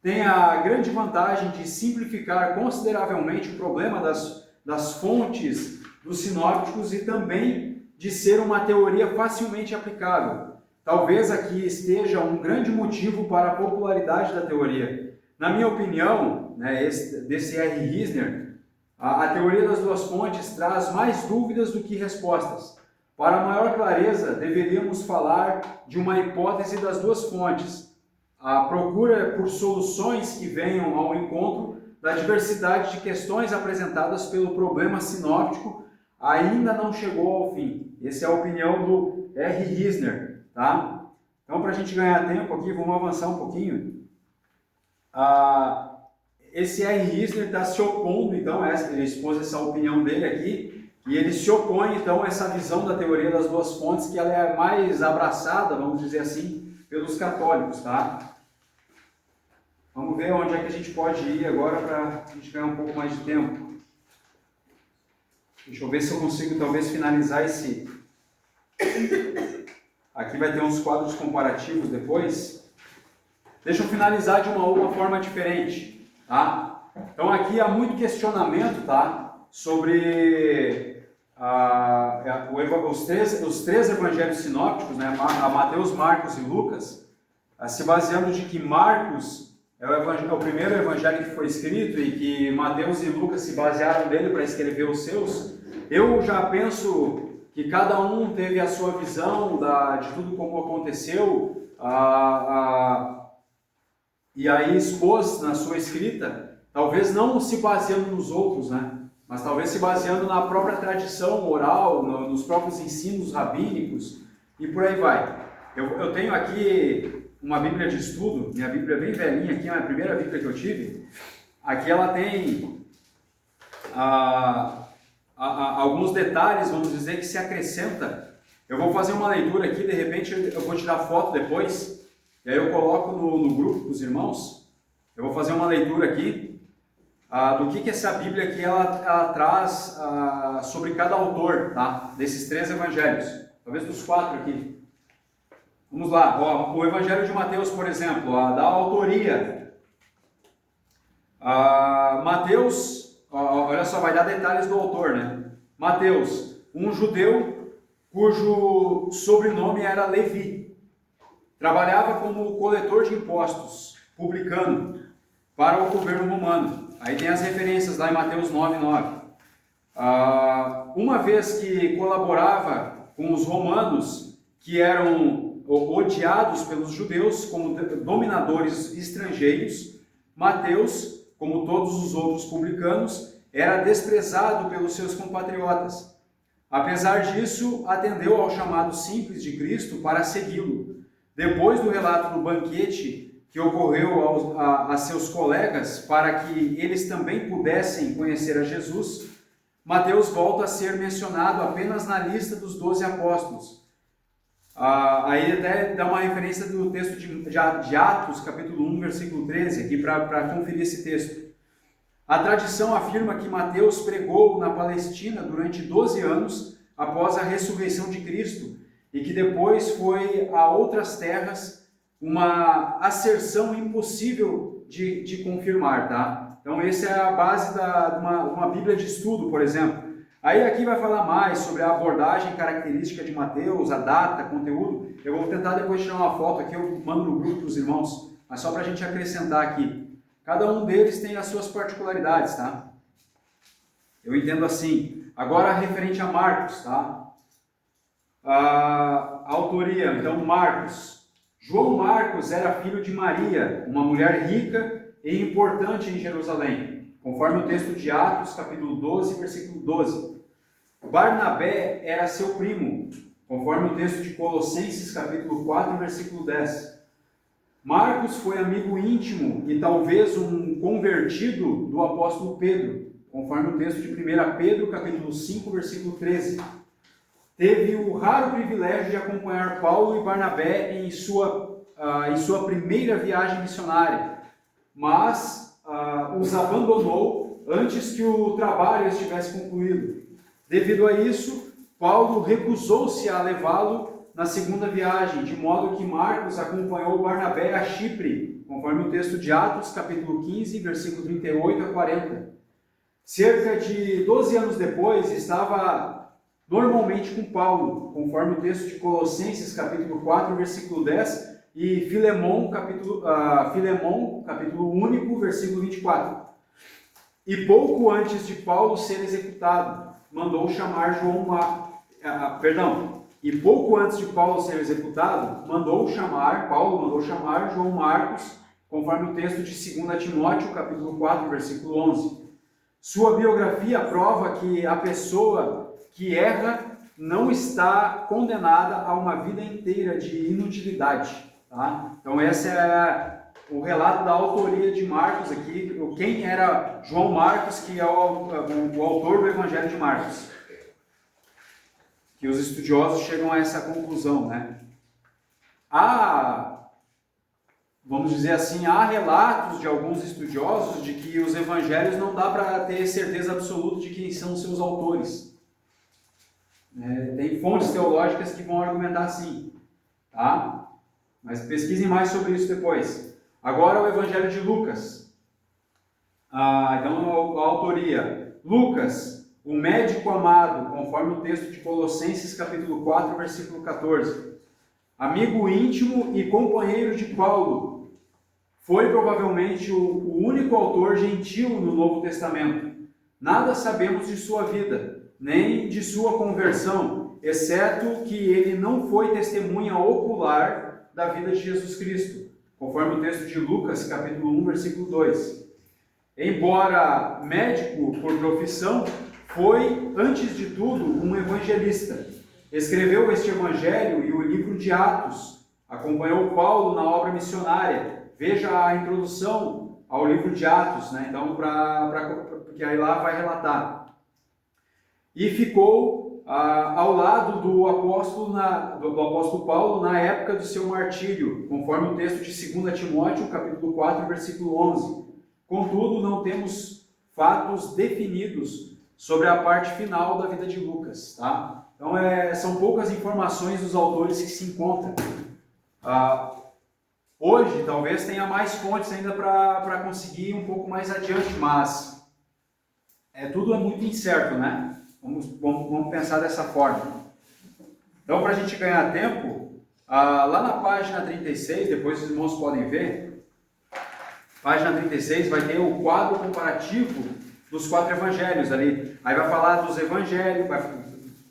tem a grande vantagem de simplificar consideravelmente o problema das fontes dos sinópticos e também de ser uma teoria facilmente aplicável. Talvez aqui esteja um grande motivo para a popularidade da teoria. Na minha opinião, né, desse R. Risner, a teoria das duas fontes traz mais dúvidas do que respostas. Para maior clareza, deveríamos falar de uma hipótese das duas fontes, a procura por soluções que venham ao encontro da diversidade de questões apresentadas pelo problema sinóptico ainda não chegou ao fim. Essa é a opinião do R. Risner, tá? Então, para a gente ganhar tempo aqui, vamos avançar um pouquinho. Esse R. Risner está se opondo, então, ele expôs essa opinião dele aqui, e ele se opõe, então, a essa visão da teoria das duas fontes, que ela é mais abraçada, vamos dizer assim, pelos católicos, tá? Vamos ver onde é que a gente pode ir agora para a gente ganhar um pouco mais de tempo. Deixa eu ver se eu consigo talvez finalizar esse... Aqui vai ter uns quadros comparativos depois. Deixa eu finalizar de uma forma diferente, tá? Então aqui há muito questionamento, tá? Sobre os três evangelhos sinópticos, né? A Mateus, Marcos e Lucas, se baseando de que Marcos é o primeiro evangelho que foi escrito e que Mateus e Lucas se basearam nele para escrever os seus. Eu já penso que cada um teve a sua visão de tudo como aconteceu e aí expôs na sua escrita, talvez não se baseando nos outros, né? Mas talvez se baseando na própria tradição oral, nos próprios ensinos rabínicos e por aí vai. Eu tenho aqui uma Bíblia de estudo, minha Bíblia é bem velhinha aqui, é a primeira Bíblia que eu tive. Aqui ela tem alguns detalhes, vamos dizer, que se acrescenta. Eu vou fazer uma leitura aqui, de repente eu vou tirar foto depois, e aí eu coloco no grupo para os irmãos. Eu vou fazer uma leitura aqui do que essa Bíblia aqui ela traz sobre cada autor, tá? Desses três evangelhos, talvez dos quatro aqui. Vamos lá, o Evangelho de Mateus, por exemplo, da autoria. Mateus, olha só, vai dar detalhes do autor, né? Mateus, um judeu cujo sobrenome era Levi. Trabalhava como coletor de impostos, publicano, para o governo romano. Aí tem as referências lá em Mateus 9:9. Uma vez que colaborava com os romanos, que eram odiados pelos judeus como dominadores estrangeiros, Mateus, como todos os outros publicanos, era desprezado pelos seus compatriotas. Apesar disso, atendeu ao chamado simples de Cristo para segui-lo. Depois do relato do banquete que ocorreu a seus colegas para que eles também pudessem conhecer a Jesus, Mateus volta a ser mencionado apenas na lista dos 12 apóstolos. Aí até dá uma referência do texto de Atos, capítulo 1, versículo 13, aqui para conferir esse texto. A tradição afirma que Mateus pregou na Palestina durante 12 anos após a ressurreição de Cristo e que depois foi a outras terras, uma asserção impossível de confirmar, tá? Então essa é a base de uma Bíblia de estudo, por exemplo. Aí aqui vai falar mais sobre a abordagem característica de Mateus, a data, conteúdo. Eu vou tentar depois tirar uma foto aqui, eu mando no grupo dos irmãos, mas só para a gente acrescentar aqui. Cada um deles tem as suas particularidades, tá? Eu entendo assim. Agora, referente a Marcos, tá? a autoria, então Marcos. João Marcos era filho de Maria, uma mulher rica e importante em Jerusalém, conforme o texto de Atos, capítulo 12, versículo 12. Barnabé era seu primo, conforme o texto de Colossenses, capítulo 4, versículo 10. Marcos foi amigo íntimo e talvez um convertido do apóstolo Pedro, conforme o texto de 1 Pedro, capítulo 5, versículo 13. Teve o raro privilégio de acompanhar Paulo e Barnabé em sua primeira viagem missionária, mas os abandonou antes que o trabalho estivesse concluído. Devido a isso, Paulo recusou-se a levá-lo na segunda viagem, de modo que Marcos acompanhou Barnabé a Chipre, conforme o texto de Atos, capítulo 15, versículo 38 a 40. Cerca de 12 anos depois, estava normalmente com Paulo, conforme o texto de Colossenses, capítulo 4, versículo 10, e Filemão, capítulo único, versículo 24. E pouco antes de Paulo ser executado, mandou chamar E pouco antes de Paulo ser executado, Paulo mandou chamar João Marcos, conforme o texto de 2 Timóteo, capítulo 4, versículo 11. Sua biografia prova que a pessoa que erra não está condenada a uma vida inteira de inutilidade. Tá? Então esse é o relato da autoria de Marcos aqui, quem era João Marcos, que é o autor do Evangelho de Marcos. Que os estudiosos chegam a essa conclusão, né? Vamos dizer assim, há relatos de alguns estudiosos de que os evangelhos não dá para ter certeza absoluta de quem são seus autores. Tem fontes teológicas que vão argumentar assim, tá? Mas pesquisem mais sobre isso depois. Agora o Evangelho de Lucas. Então a autoria. Lucas, o médico amado, conforme o texto de Colossenses, capítulo 4, versículo 14. Amigo íntimo e companheiro de Paulo. Foi provavelmente o único autor gentil no Novo Testamento. Nada sabemos de sua vida, nem de sua conversão, exceto que ele não foi testemunha ocular da vida de Jesus Cristo, conforme o texto de Lucas, capítulo 1, versículo 2. Embora médico por profissão, foi, antes de tudo, um evangelista. Escreveu este evangelho e o livro de Atos. Acompanhou Paulo na obra missionária. Veja a introdução ao livro de Atos, né? Então, porque aí lá vai relatar. E ficou ao lado do apóstolo Paulo na época do seu martírio, conforme o texto de 2 Timóteo, capítulo 4, versículo 11. Contudo, não temos fatos definidos sobre a parte final da vida de Lucas, tá? Então, são poucas informações dos autores que se encontram. Hoje, talvez tenha mais fontes ainda para conseguir ir um pouco mais adiante, mas tudo é muito incerto, né? Vamos pensar dessa forma. Então, para a gente ganhar tempo, lá na página 36, depois os irmãos podem ver, página 36 vai ter o quadro comparativo dos 4 evangelhos ali. Aí vai falar dos evangelhos,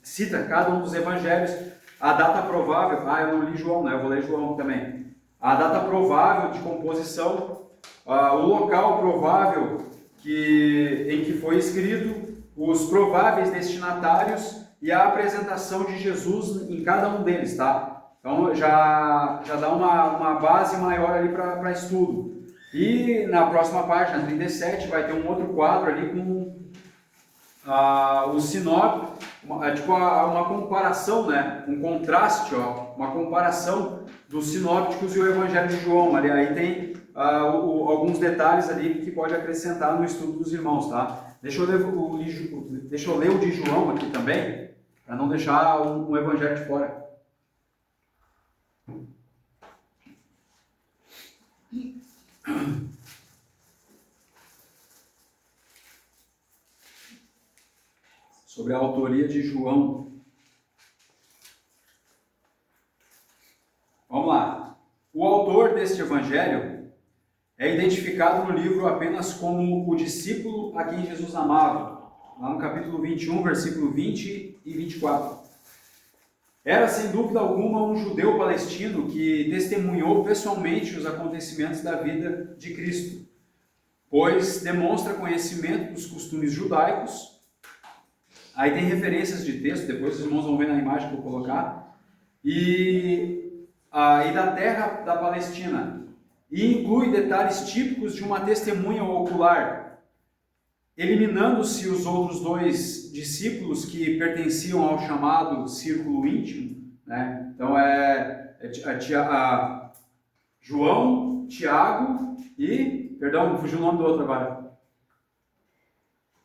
cita cada um dos evangelhos, a data provável, eu não li João, né? Eu vou ler João também. A data provável de composição, o local provável em que foi escrito, os prováveis destinatários e a apresentação de Jesus em cada um deles, tá? Então já dá uma base maior ali para estudo. E na próxima página, 37, vai ter um outro quadro ali com o sinóptico, uma comparação, né? Um contraste, uma comparação dos sinópticos e o Evangelho de João. Aí tem alguns detalhes ali que pode acrescentar no estudo dos irmãos, tá? Deixa eu ler o de João aqui também, para não deixar um Evangelho de fora. Sobre a autoria de João. Vamos lá. O autor deste evangelho é identificado no livro apenas como o discípulo a quem Jesus amava, lá no capítulo 21, versículo 20 e 24. Era, sem dúvida alguma, um judeu palestino que testemunhou pessoalmente os acontecimentos da vida de Cristo, pois demonstra conhecimento dos costumes judaicos. Aí tem referências de texto, depois os irmãos vão ver na imagem que eu vou colocar, e da terra da Palestina, e inclui detalhes típicos de uma testemunha ocular, eliminando-se os outros dois discípulos que pertenciam ao chamado círculo íntimo, né? Então João, Tiago e, perdão, fugiu o nome do outro agora.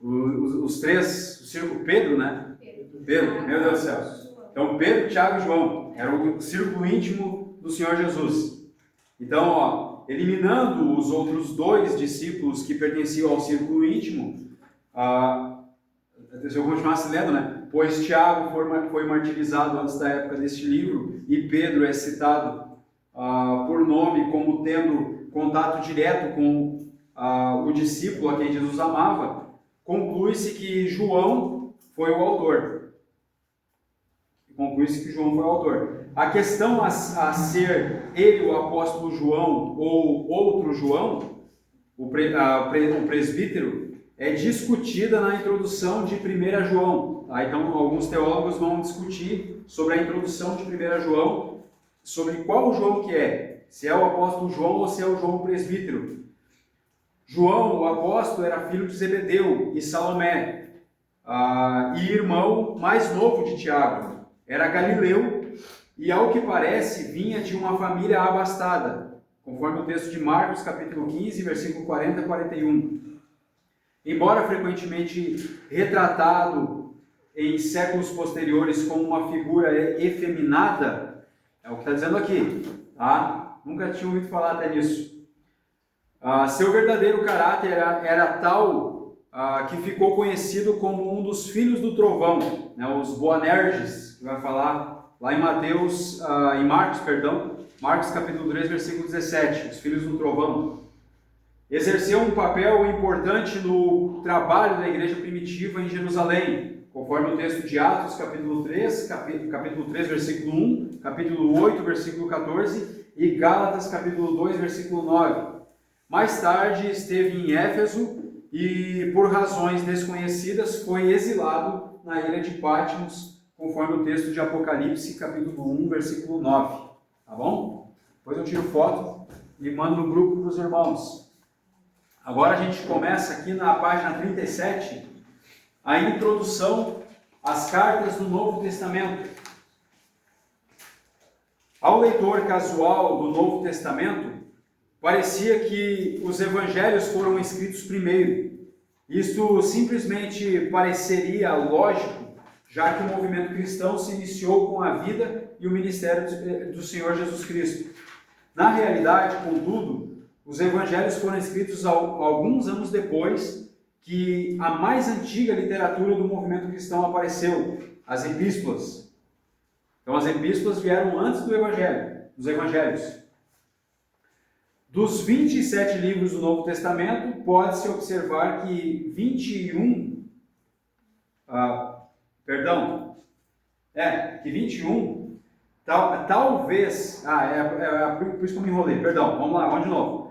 Os três, o círculo Pedro, né? Pedro, meu Deus do céu. Então Pedro, Tiago e João, era o círculo íntimo do Senhor Jesus. Então, eliminando os outros dois discípulos que pertenciam ao círculo íntimo, se eu continuasse lendo, né? Pois Tiago foi martirizado antes da época deste livro, e Pedro é citado por nome como tendo contato direto com o discípulo a quem Jesus amava, conclui-se que João foi o autor. A questão a ser ele o apóstolo João ou outro João, o presbítero, é discutida na introdução de 1 João. Então, alguns teólogos vão discutir sobre a introdução de 1 João, sobre qual João que é, se é o apóstolo João ou se é o João presbítero. João, o apóstolo, era filho de Zebedeu e Salomé, e irmão mais novo de Tiago. Era galileu e, ao que parece, vinha de uma família abastada, conforme o texto de Marcos, capítulo 15, versículo 40 a 41. Embora frequentemente retratado em séculos posteriores como uma figura efeminada, é o que está dizendo aqui, tá? Nunca tinha ouvido falar até nisso. Seu verdadeiro caráter era tal que ficou conhecido como um dos filhos do trovão, né? Os Boanerges, que vai falar lá em Marcos capítulo 3, versículo 17, os filhos do trovão. Exerceu um papel importante no trabalho da igreja primitiva em Jerusalém, conforme o texto de Atos, capítulo 3, versículo 1, capítulo 8, versículo 14, e Gálatas, capítulo 2, versículo 9. Mais tarde esteve em Éfeso e, por razões desconhecidas, foi exilado na ilha de Patmos, conforme o texto de Apocalipse, capítulo 1, versículo 9. Tá bom? Depois eu tiro foto e mando no grupo para os irmãos. Agora a gente começa aqui na página 37, a introdução às cartas do Novo Testamento. Ao leitor casual do Novo Testamento, parecia que os evangelhos foram escritos primeiro. Isto simplesmente pareceria lógico, já que o movimento cristão se iniciou com a vida e o ministério do Senhor Jesus Cristo. Na realidade, contudo, os evangelhos foram escritos alguns anos depois que a mais antiga literatura do movimento cristão apareceu, as epístolas. Então, as epístolas vieram antes dos evangelhos. Dos 27 livros do Novo Testamento, pode-se observar que 21 talvez, por isso que eu me enrolei, perdão, vamos lá, vamos de novo.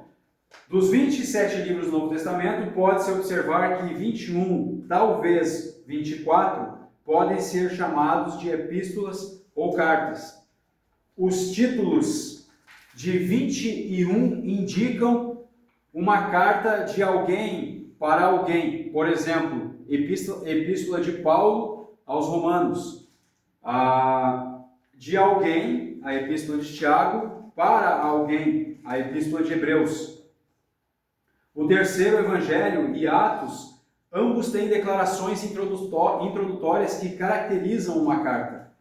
Dos 27 livros do Novo Testamento, pode-se observar que 21, talvez 24, podem ser chamados de epístolas ou cartas. Os títulos de 21 indicam uma carta de alguém para alguém. Por exemplo, Epístola de Paulo aos Romanos. De alguém, a Epístola de Tiago, para alguém, a Epístola de Hebreus. O terceiro Evangelho e Atos, ambos têm declarações introdutórias que caracterizam uma carta.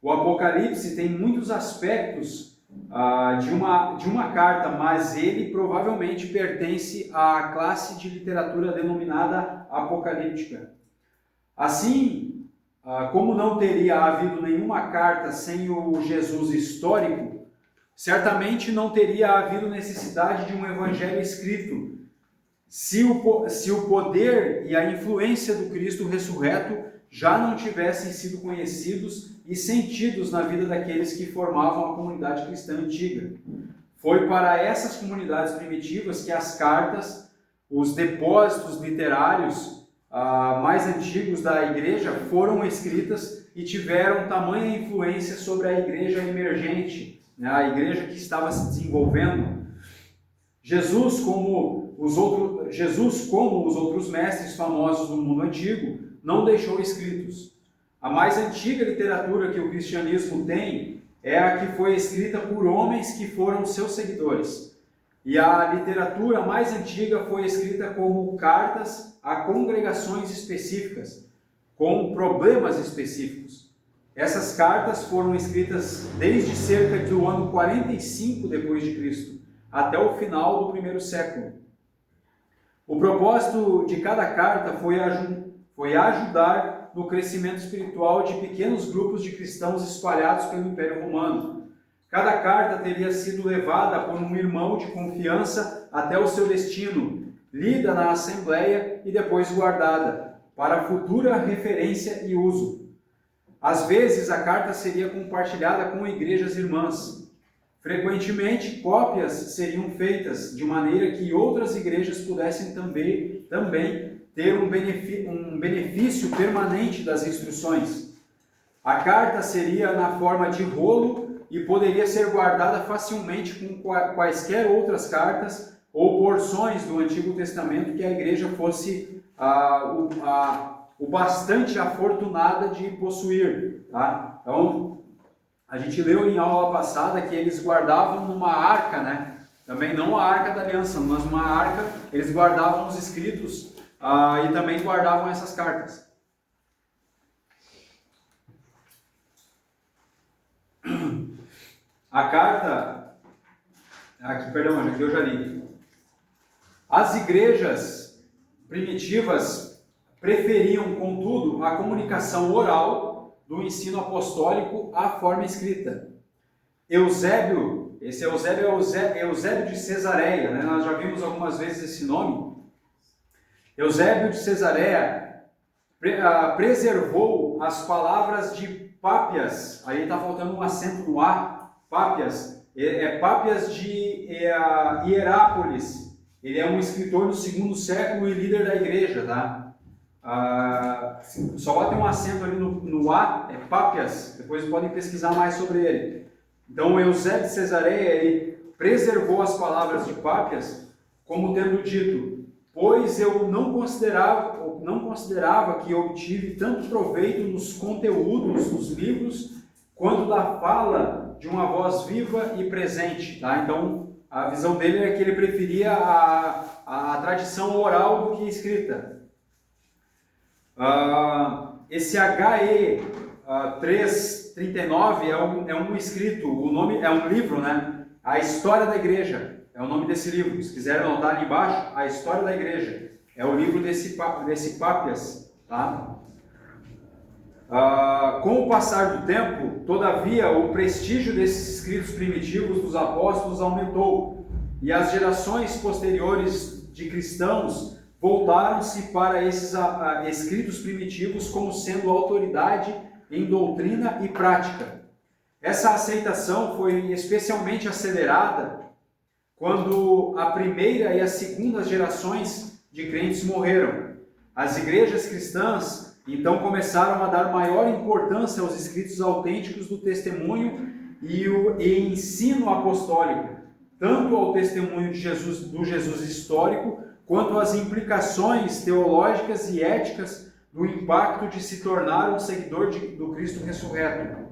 O Apocalipse tem muitos aspectos de uma carta, mas ele provavelmente pertence à classe de literatura denominada apocalíptica. Assim, como não teria havido nenhuma carta sem o Jesus histórico, certamente não teria havido necessidade de um evangelho escrito, se o poder e a influência do Cristo ressurreto já não tivessem sido conhecidos e sentidos na vida daqueles que formavam a comunidade cristã antiga. Foi para essas comunidades primitivas que as cartas, os depósitos literários mais antigos da igreja foram escritas e tiveram tamanha influência sobre a igreja emergente, né, a igreja que estava se desenvolvendo. Jesus, como os outros mestres famosos do mundo antigo, não deixou escritos. A mais antiga literatura que o cristianismo tem é a que foi escrita por homens que foram seus seguidores. E a literatura mais antiga foi escrita como cartas a congregações específicas, com problemas específicos. Essas cartas foram escritas desde cerca do ano 45 depois de Cristo até o final do primeiro século. O propósito de cada carta foi ajudar no crescimento espiritual de pequenos grupos de cristãos espalhados pelo Império Romano. Cada carta teria sido levada por um irmão de confiança até o seu destino, lida na assembleia e depois guardada, para futura referência e uso. Às vezes, a carta seria compartilhada com igrejas irmãs. Frequentemente, cópias seriam feitas de maneira que outras igrejas pudessem também ter um benefício permanente das instruções. A carta seria na forma de rolo e poderia ser guardada facilmente com quaisquer outras cartas ou porções do Antigo Testamento que a igreja fosse o bastante afortunada de possuir. Tá? Então, a gente leu em aula passada que eles guardavam numa arca, né? Também não a arca da aliança, mas uma arca, eles guardavam os escritos e também guardavam essas cartas. A carta, aqui eu já li. As igrejas primitivas preferiam, contudo, a comunicação oral do ensino apostólico à forma escrita. Eusébio, esse Eusébio é Eusébio de Cesareia, né? Nós já vimos algumas vezes esse nome. Eusébio de Cesareia preservou as palavras de Pápias, aí está faltando um acento no A, Pápias, Pápias de Hierápolis. Ele é um escritor do segundo século e líder da igreja, tá? Só tem um acento ali no A, é Pápias, depois podem pesquisar mais sobre ele. Então, Eusébio de Cesareia, ele preservou as palavras de Pápias como tendo dito: pois eu não considerava que obtive tanto proveito nos conteúdos dos livros, quanto da fala de uma voz viva e presente. Tá? Então, a visão dele é que ele preferia a tradição oral do que escrita. Esse HE 339 é um escrito, o nome é um livro, né? A História da Igreja é o nome desse livro. Se quiserem anotar ali embaixo, A História da Igreja é o livro desse Pápias, tá? Com o passar do tempo, todavia, o prestígio desses escritos primitivos dos apóstolos aumentou, e as gerações posteriores de cristãos voltaram-se para esses escritos primitivos como sendo autoridade em doutrina e prática. Essa aceitação foi especialmente acelerada quando a primeira e a segunda gerações de crentes morreram. As igrejas cristãs então começaram a dar maior importância aos escritos autênticos do testemunho e ensino apostólico, tanto ao testemunho do Jesus histórico, quanto às implicações teológicas e éticas do impacto de se tornar um seguidor do Cristo ressurreto.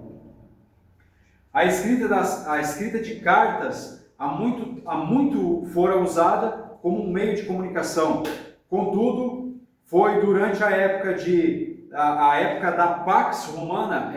A escrita de cartas há muito fora usada como um meio de comunicação. Contudo, foi durante a época da Pax Romana,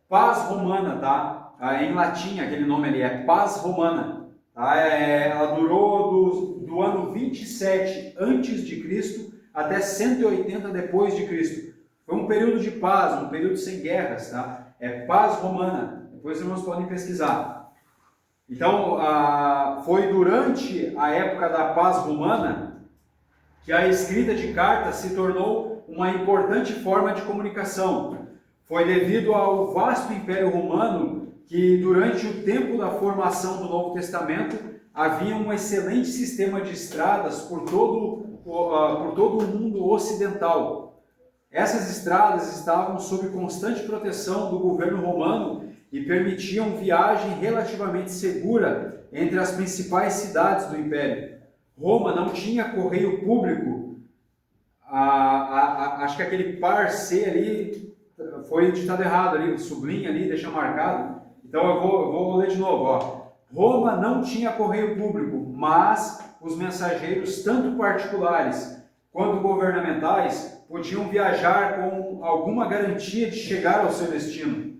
Paz Romana, tá? Em latim, aquele nome ali é Paz Romana. Tá? Ela durou do ano 27 a.C. até 180 depois de Cristo. Foi um período de paz, um período sem guerras, tá? É Paz Romana. Depois os irmãos podem pesquisar. Então, foi durante a época da Paz Romana que a escrita de cartas se tornou uma importante forma de comunicação. Foi devido ao vasto Império Romano que, durante o tempo da formação do Novo Testamento, havia um excelente sistema de estradas por todo o mundo ocidental. Essas estradas estavam sob constante proteção do governo romano e permitiam viagem relativamente segura entre as principais cidades do Império. Roma não tinha correio público. Acho que aquele par C ali foi ditado errado, ali, sublinha ali, deixa marcado. Então eu vou ler de novo. Ó. Roma não tinha correio público, mas os mensageiros, tanto particulares quanto governamentais, podiam viajar com alguma garantia de chegar ao seu destino.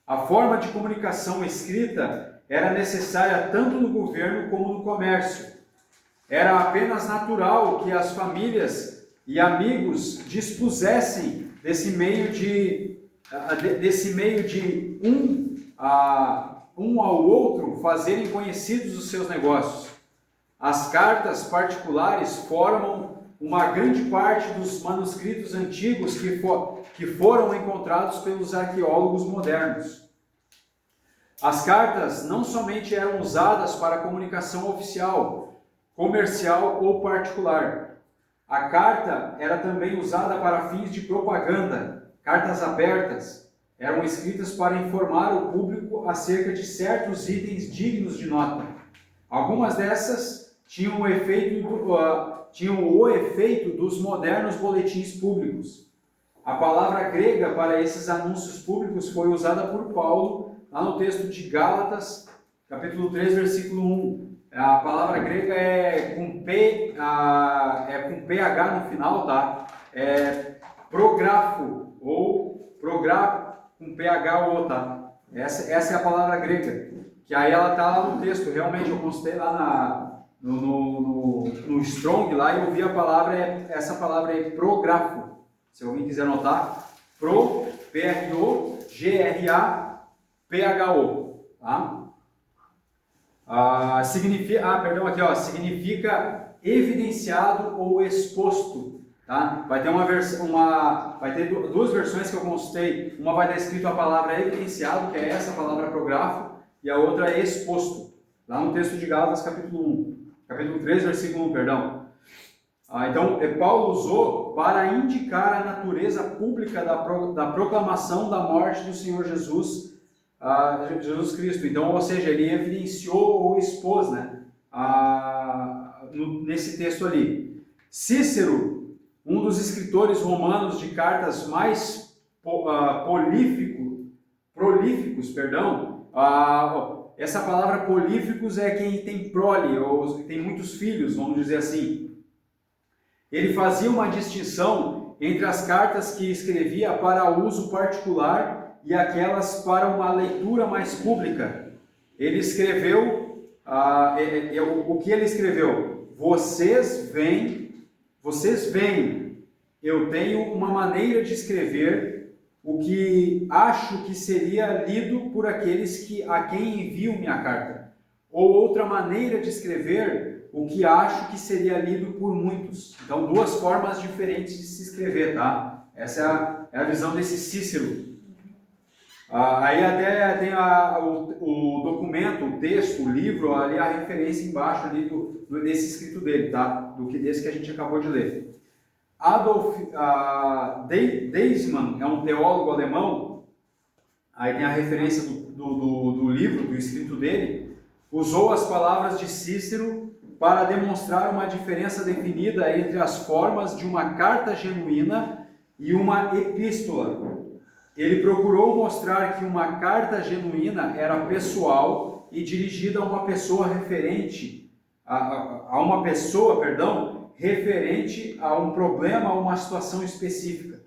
A forma de comunicação escrita era necessária tanto no governo como no comércio. Era apenas natural que as famílias e amigos dispusessem desse meio de um ao outro fazerem conhecidos os seus negócios. As cartas particulares formam uma grande parte dos manuscritos antigos que foram encontrados pelos arqueólogos modernos. As cartas não somente eram usadas para comunicação oficial, comercial ou particular. A carta era também usada para fins de propaganda. Cartas abertas eram escritas para informar o público acerca de certos itens dignos de nota. Algumas dessas tinham o efeito dos modernos boletins públicos. A palavra grega para esses anúncios públicos foi usada por Paulo lá no texto de Gálatas, capítulo 3, versículo 1. A palavra grega é com PH no final, tá? É prografo, ou prografo com PHO, tá? Essa é a palavra grega, que aí ela tá lá no texto. Realmente eu consultei lá no Strong lá e eu vi essa palavra é prografo. Se alguém quiser anotar, P-R-O-G-R-A-P-H-O, tá? Significa evidenciado ou exposto, tá? Vai ter duas versões que eu consultei. Uma vai estar escrito a palavra evidenciado, que é essa palavra prografo, e a outra é exposto, lá no texto de Gálatas, capítulo 3, versículo 1, perdão. Então, Paulo usou para indicar a natureza pública da proclamação da morte do Senhor Jesus Cristo. Então, ou seja, ele evidenciou ou expôs, né, nesse texto ali. Cícero, um dos escritores romanos de cartas mais prolíficos, essa palavra prolíficos é quem tem prole, ou tem muitos filhos, vamos dizer assim. Ele fazia uma distinção entre as cartas que escrevia para uso particular e aquelas para uma leitura mais pública. Ele escreveu, o que ele escreveu? Vocês veem, eu tenho uma maneira de escrever o que acho que seria lido por aqueles a quem envio minha carta. Ou outra maneira de escrever o que acho que seria lido por muitos. Então, duas formas diferentes de se escrever, tá? Essa é a visão desse Cícero. Aí até tem o documento, o texto, o livro, ali a referência embaixo ali desse escrito dele, tá? Desse que a gente acabou de ler. Adolf Deismann é um teólogo alemão. Aí tem a referência do livro, do escrito dele. Usou as palavras de Cícero para demonstrar uma diferença definida entre as formas de uma carta genuína e uma epístola. Ele procurou mostrar que uma carta genuína era pessoal e dirigida a uma pessoa referente a um problema, a uma situação específica.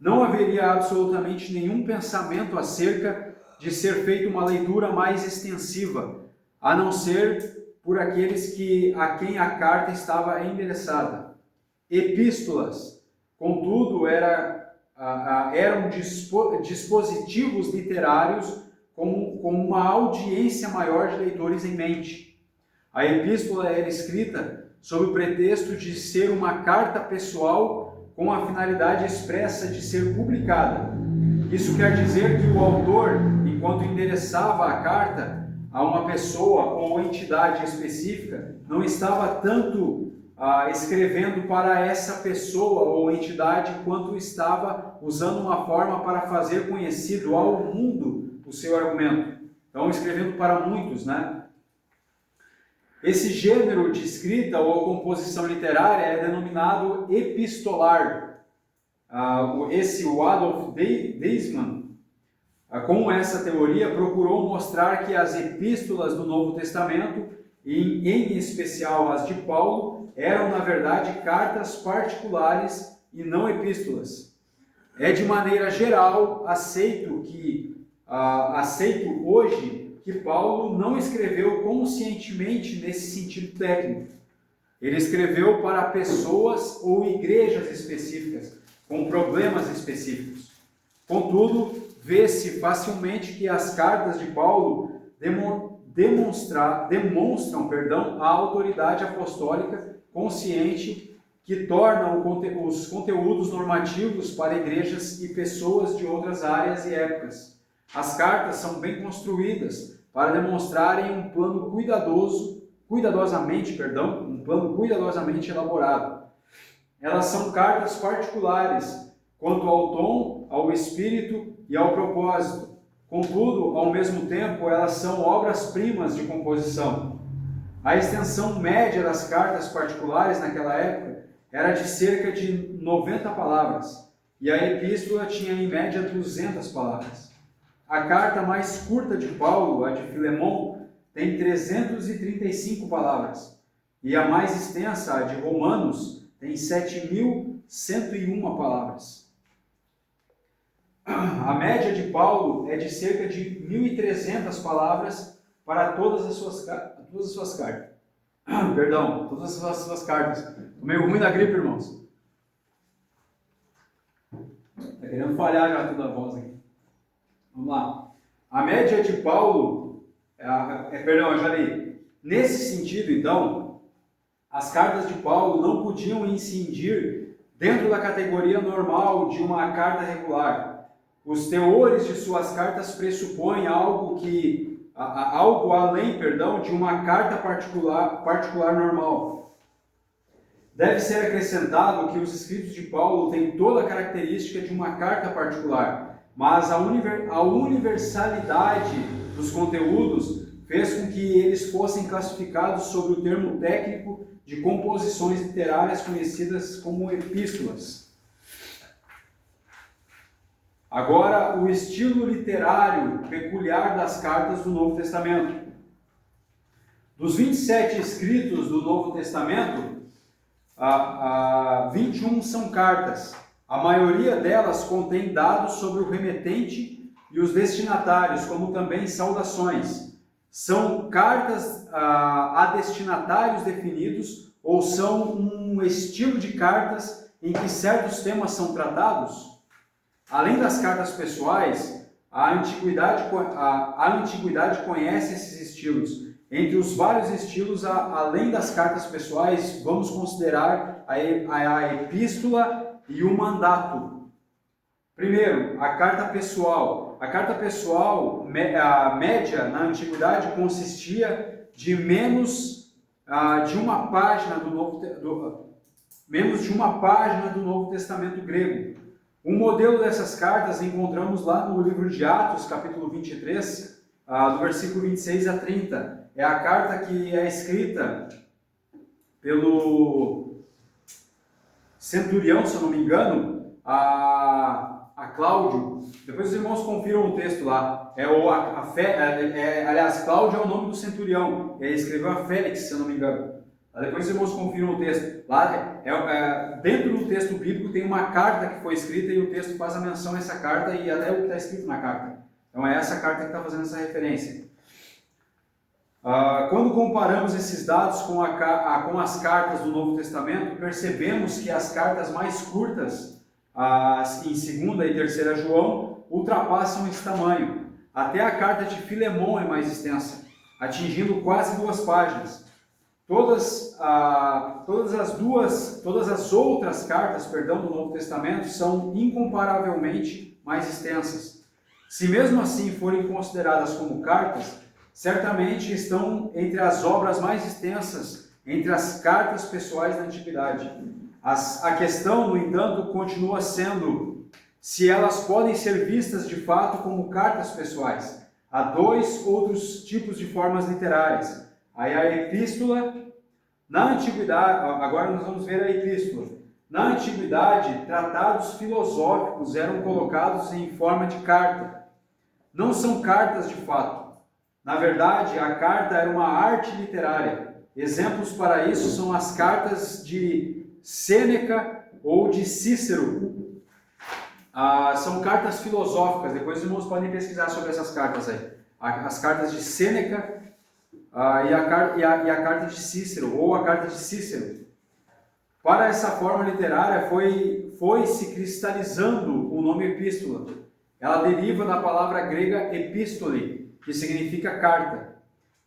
Não haveria absolutamente nenhum pensamento acerca de ser feita uma leitura mais extensiva, a não ser por aqueles a quem a carta estava endereçada. Epístolas, contudo, eram dispositivos literários com uma audiência maior de leitores em mente. A epístola era escrita sob o pretexto de ser uma carta pessoal com a finalidade expressa de ser publicada. Isso quer dizer que o autor, enquanto endereçava a carta a uma pessoa ou entidade específica, não estava tanto escrevendo para essa pessoa ou entidade, quanto estava usando uma forma para fazer conhecido ao mundo o seu argumento. Então, escrevendo para muitos, né? Esse gênero de escrita ou composição literária é denominado epistolar. O Adolf Deismann, com essa teoria, procurou mostrar que as epístolas do Novo Testamento, em especial as de Paulo, eram, na verdade, cartas particulares e não epístolas. É de maneira geral aceito hoje que Paulo não escreveu conscientemente nesse sentido técnico. Ele escreveu para pessoas ou igrejas específicas, com problemas específicos. Contudo, vê-se facilmente que as cartas de Paulo demonstram a autoridade apostólica consciente que torna os conteúdos normativos para igrejas e pessoas de outras áreas e épocas. As cartas são bem construídas para demonstrarem um plano cuidadosamente elaborado. Elas são cartas particulares quanto ao tom, ao espírito e ao propósito. Contudo, ao mesmo tempo, elas são obras-primas de composição. A extensão média das cartas particulares naquela época era de cerca de 90 palavras, e a epístola tinha em média 200 palavras. A carta mais curta de Paulo, a de Filemon, tem 335 palavras, e a mais extensa, a de Romanos, tem 7.101 palavras. A média de Paulo é de cerca de 1.300 palavras para todas as suas cartas. Todas as suas cartas. Tô meio ruim da gripe, irmãos. Tá querendo falhar já toda a voz aqui. Vamos lá. A média de Paulo, eu já li. Nesse sentido, então, as cartas de Paulo não podiam incidir dentro da categoria normal de uma carta regular. Os teores de suas cartas pressupõem algo além de uma carta particular normal. Deve ser acrescentado que os escritos de Paulo têm toda a característica de uma carta particular, mas a universalidade dos conteúdos fez com que eles fossem classificados sob o termo técnico de composições literárias conhecidas como epístolas. Agora, o estilo literário peculiar das cartas do Novo Testamento. Dos 27 escritos do Novo Testamento, 21 são cartas. A maioria delas contém dados sobre o remetente e os destinatários, como também saudações. São cartas a destinatários definidos ou são um estilo de cartas em que certos temas são tratados? Além das cartas pessoais, a antiguidade conhece esses estilos. Entre os vários estilos, além das cartas pessoais, vamos considerar a epístola e o mandato. Primeiro, a carta pessoal. A carta pessoal, a média na antiguidade, consistia de menos de uma página do Novo Testamento grego. Um modelo dessas cartas encontramos lá no livro de Atos, capítulo 23, do versículo 26 a 30. É a carta que é escrita pelo centurião, se eu não me engano, a Cláudio. Depois os irmãos confiram o texto lá. Aliás, Cláudio é o nome do centurião. Ele escreveu a Félix, se eu não me engano. Depois os irmãos confiram o texto. Lá, dentro do texto bíblico tem uma carta que foi escrita e o texto faz a menção a essa carta e até o que está escrito na carta. Então é essa carta que está fazendo essa referência. Quando comparamos esses dados com as cartas do Novo Testamento, percebemos que as cartas mais curtas, em 2ª e 3ª João, ultrapassam esse tamanho. Até a carta de Filemon é mais extensa, atingindo quase 2 páginas. todas as outras cartas, do Novo Testamento são incomparavelmente mais extensas. Se mesmo assim forem consideradas como cartas, certamente estão entre as obras mais extensas, entre as cartas pessoais da antiguidade. A questão, no entanto, continua sendo se elas podem ser vistas de fato como cartas pessoais. Há dois outros tipos de formas literárias. Aí a epístola, na antiguidade, agora nós vamos ver a epístola. Na antiguidade, tratados filosóficos eram colocados em forma de carta. Não são cartas de fato. Na verdade, a carta era uma arte literária. Exemplos para isso são as cartas de Sêneca ou de Cícero. São cartas filosóficas. Depois os irmãos podem pesquisar sobre essas cartas aí. As cartas de Sêneca e a carta de Cícero, ou a carta de Cícero. Para essa forma literária foi se cristalizando o nome epístola. Ela deriva da palavra grega epístole, que significa carta.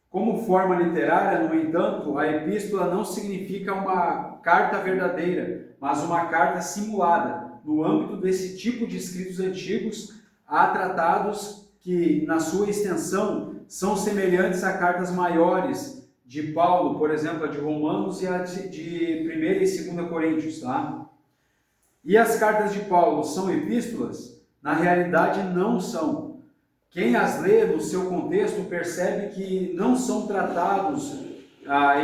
Como forma literária, no entanto, a epístola não significa uma carta verdadeira, mas uma carta simulada. No âmbito desse tipo de escritos antigos, há tratados que, na sua extensão, são semelhantes a cartas maiores de Paulo, por exemplo, a de Romanos e a de 1 e 2 Coríntios. Tá? E as cartas de Paulo são epístolas? Na realidade, não são. Quem as lê no seu contexto percebe que não são tratados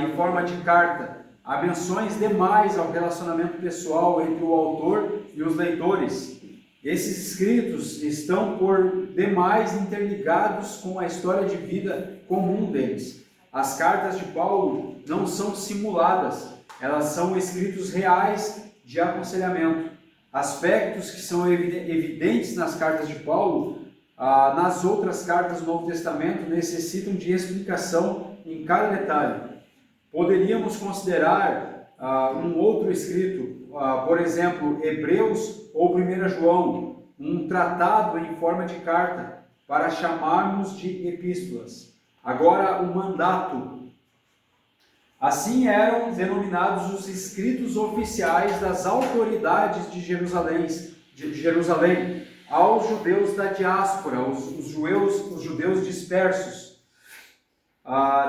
em forma de carta. Há menções demais ao relacionamento pessoal entre o autor e os leitores. Esses escritos estão por demais interligados com a história de vida comum deles. As cartas de Paulo não são simuladas, elas são escritos reais de aconselhamento. Aspectos que são evidentes nas cartas de Paulo, nas outras cartas do Novo Testamento, necessitam de explicação em cada detalhe. Poderíamos considerar um outro escrito, por exemplo, Hebreus ou 1 João, um tratado em forma de carta, para chamarmos de epístolas. Agora, o mandato. Assim eram denominados os escritos oficiais das autoridades de Jerusalém aos judeus da diáspora, os judeus dispersos.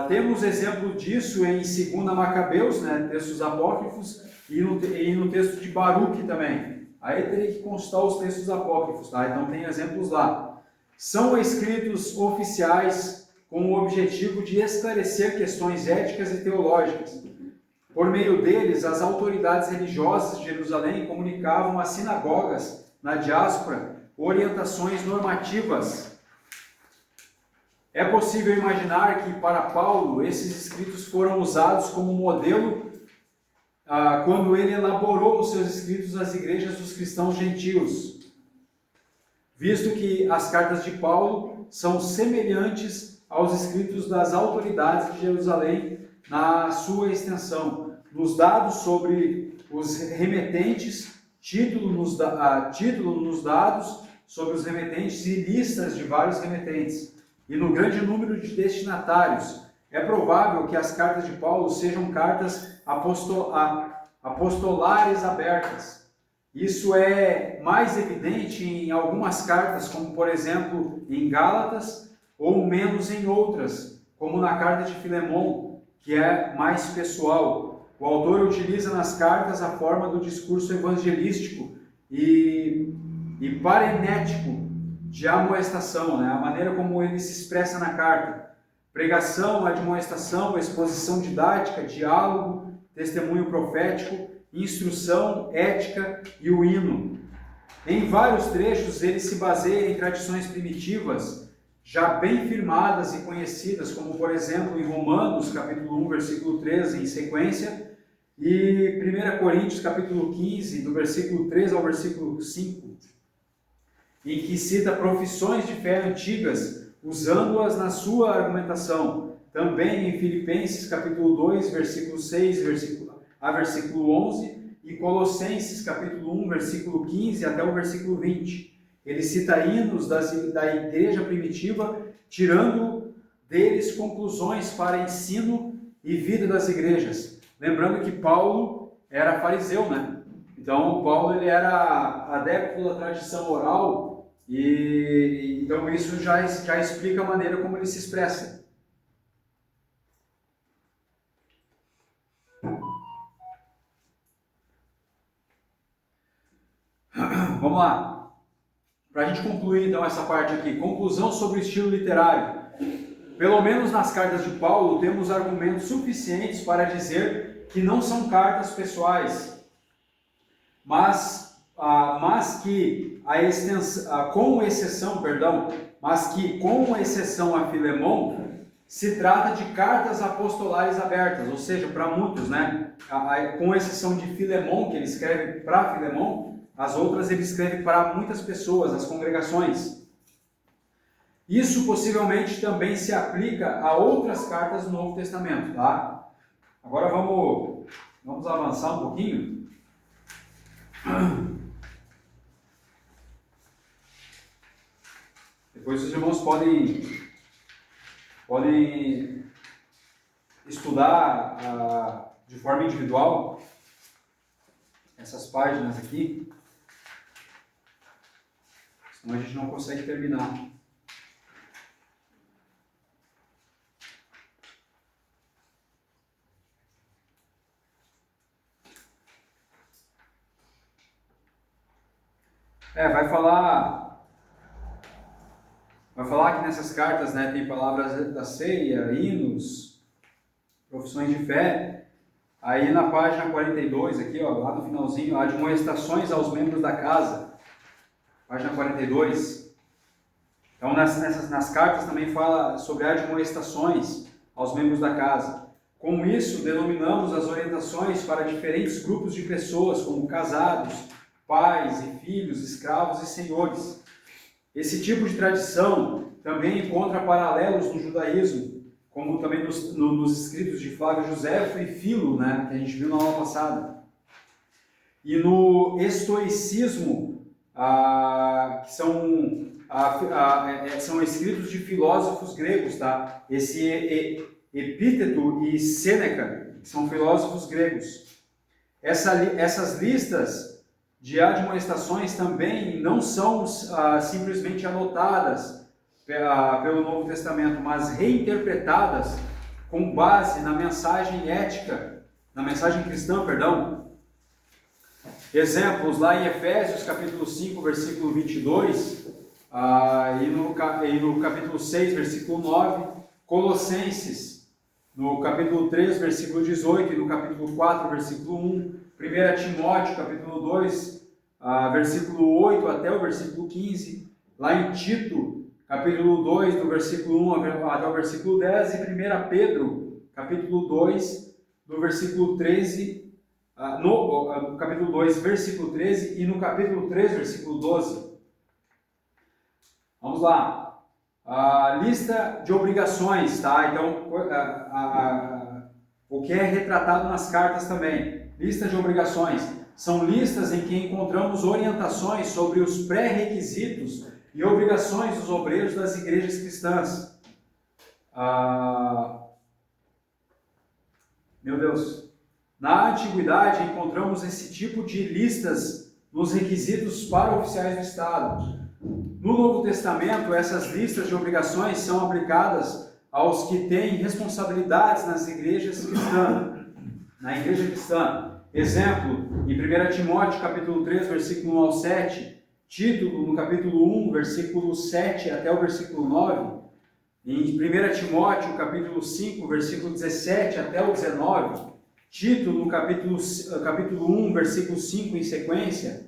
Temos exemplo disso em 2 Macabeus, textos apócrifos, e no texto de Baruque também. Aí teria que consultar os textos apócrifos, tá? Então tem exemplos lá. São escritos oficiais com o objetivo de esclarecer questões éticas e teológicas. Por meio deles, as autoridades religiosas de Jerusalém comunicavam às sinagogas na diáspora orientações normativas. É possível imaginar que, para Paulo, esses escritos foram usados como modelo quando ele elaborou os seus escritos às igrejas dos cristãos gentios, visto que as cartas de Paulo são semelhantes aos escritos das autoridades de Jerusalém na sua extensão. Nos dados sobre os remetentes, título nos dados sobre os remetentes e listas de vários remetentes, e no grande número de destinatários. É provável que as cartas de Paulo sejam cartas apostolares abertas. Isso é mais evidente em algumas cartas, como por exemplo em Gálatas, ou menos em outras, como na carta de Filemão, que é mais pessoal. O autor utiliza nas cartas a forma do discurso evangelístico e parenético de amoestação, a maneira como ele se expressa na carta. Pregação, admoestação, exposição didática, diálogo, testemunho profético, instrução, ética e o hino. Em vários trechos ele se baseia em tradições primitivas, já bem firmadas e conhecidas, como por exemplo em Romanos, capítulo 1, versículo 13, em sequência, e 1 Coríntios, capítulo 15, do versículo 3 ao versículo 5, em que cita profissões de fé antigas, usando-as na sua argumentação. Também em Filipenses, capítulo 2, versículo 6 a versículo 11, e Colossenses, capítulo 1, versículo 15 até o versículo 20. Ele cita hinos da igreja primitiva, tirando deles conclusões para ensino e vida das igrejas. Lembrando que Paulo era fariseu, né? Então, Paulo ele era adepto da tradição oral e então isso já explica a maneira como ele se expressa. Vamos lá. Para a gente concluir então essa parte aqui, conclusão sobre o estilo literário. Pelo menos nas cartas de Paulo temos argumentos suficientes para dizer que não são cartas pessoais, mas que com exceção a Filemão, se trata de cartas apostolares abertas, ou seja, para muitos, né? Com exceção de Filemão, que ele escreve para Filemão, as outras ele escreve para muitas pessoas, as congregações. Isso possivelmente também se aplica a outras cartas do Novo Testamento, tá? Agora vamos avançar um pouquinho. Depois os irmãos podem estudar de forma individual essas páginas aqui, senão a gente não consegue terminar. Vai falar que nessas cartas, né, tem palavras da ceia, hinos, profissões de fé. Aí na página 42, aqui, ó, lá no finalzinho, admoestações aos membros da casa. Página 42. Então nas cartas também fala sobre admoestações aos membros da casa. Com isso, denominamos as orientações para diferentes grupos de pessoas, como casados, pais e filhos, escravos e senhores. Esse tipo de tradição também encontra paralelos no judaísmo, como também nos escritos de Flávio Joséfo e Filo, né, que a gente viu na aula passada. E no estoicismo, que são escritos de filósofos gregos, tá? Esse Epíteto e Sêneca, que são filósofos gregos. Essas listas de admoestações também não são simplesmente anotadas pelo Novo Testamento, mas reinterpretadas com base na mensagem ética, na mensagem cristã, perdão. Exemplos lá em Efésios capítulo 5, versículo 22, e no capítulo 6, versículo 9, Colossenses, no capítulo 3, versículo 18, e no capítulo 4, versículo 1, 1 Timóteo, capítulo 2, versículo 8 até o versículo 15, lá em Tito, capítulo 2, do versículo 1 até o versículo 10, e 1 Pedro, capítulo 2, do versículo 13, no capítulo 2, versículo 13, e no capítulo 3, versículo 12. Vamos lá. Lista de obrigações, tá? Então, o que é retratado nas cartas também. Lista de obrigações. São listas em que encontramos orientações sobre os pré-requisitos e obrigações dos obreiros das igrejas cristãs. Meu Deus. Na antiguidade encontramos esse tipo de listas nos requisitos para oficiais do Estado. No Novo Testamento, essas listas de obrigações são aplicadas aos que têm responsabilidades nas igrejas cristãs. Na igreja cristã. Exemplo, em 1 Timóteo, capítulo 3, versículo 1 ao 7, Tito, no capítulo 1, versículo 7 até o versículo 9, em 1 Timóteo, capítulo 5, versículo 17 até o 19, Tito, no capítulo 1, versículo 5 em sequência,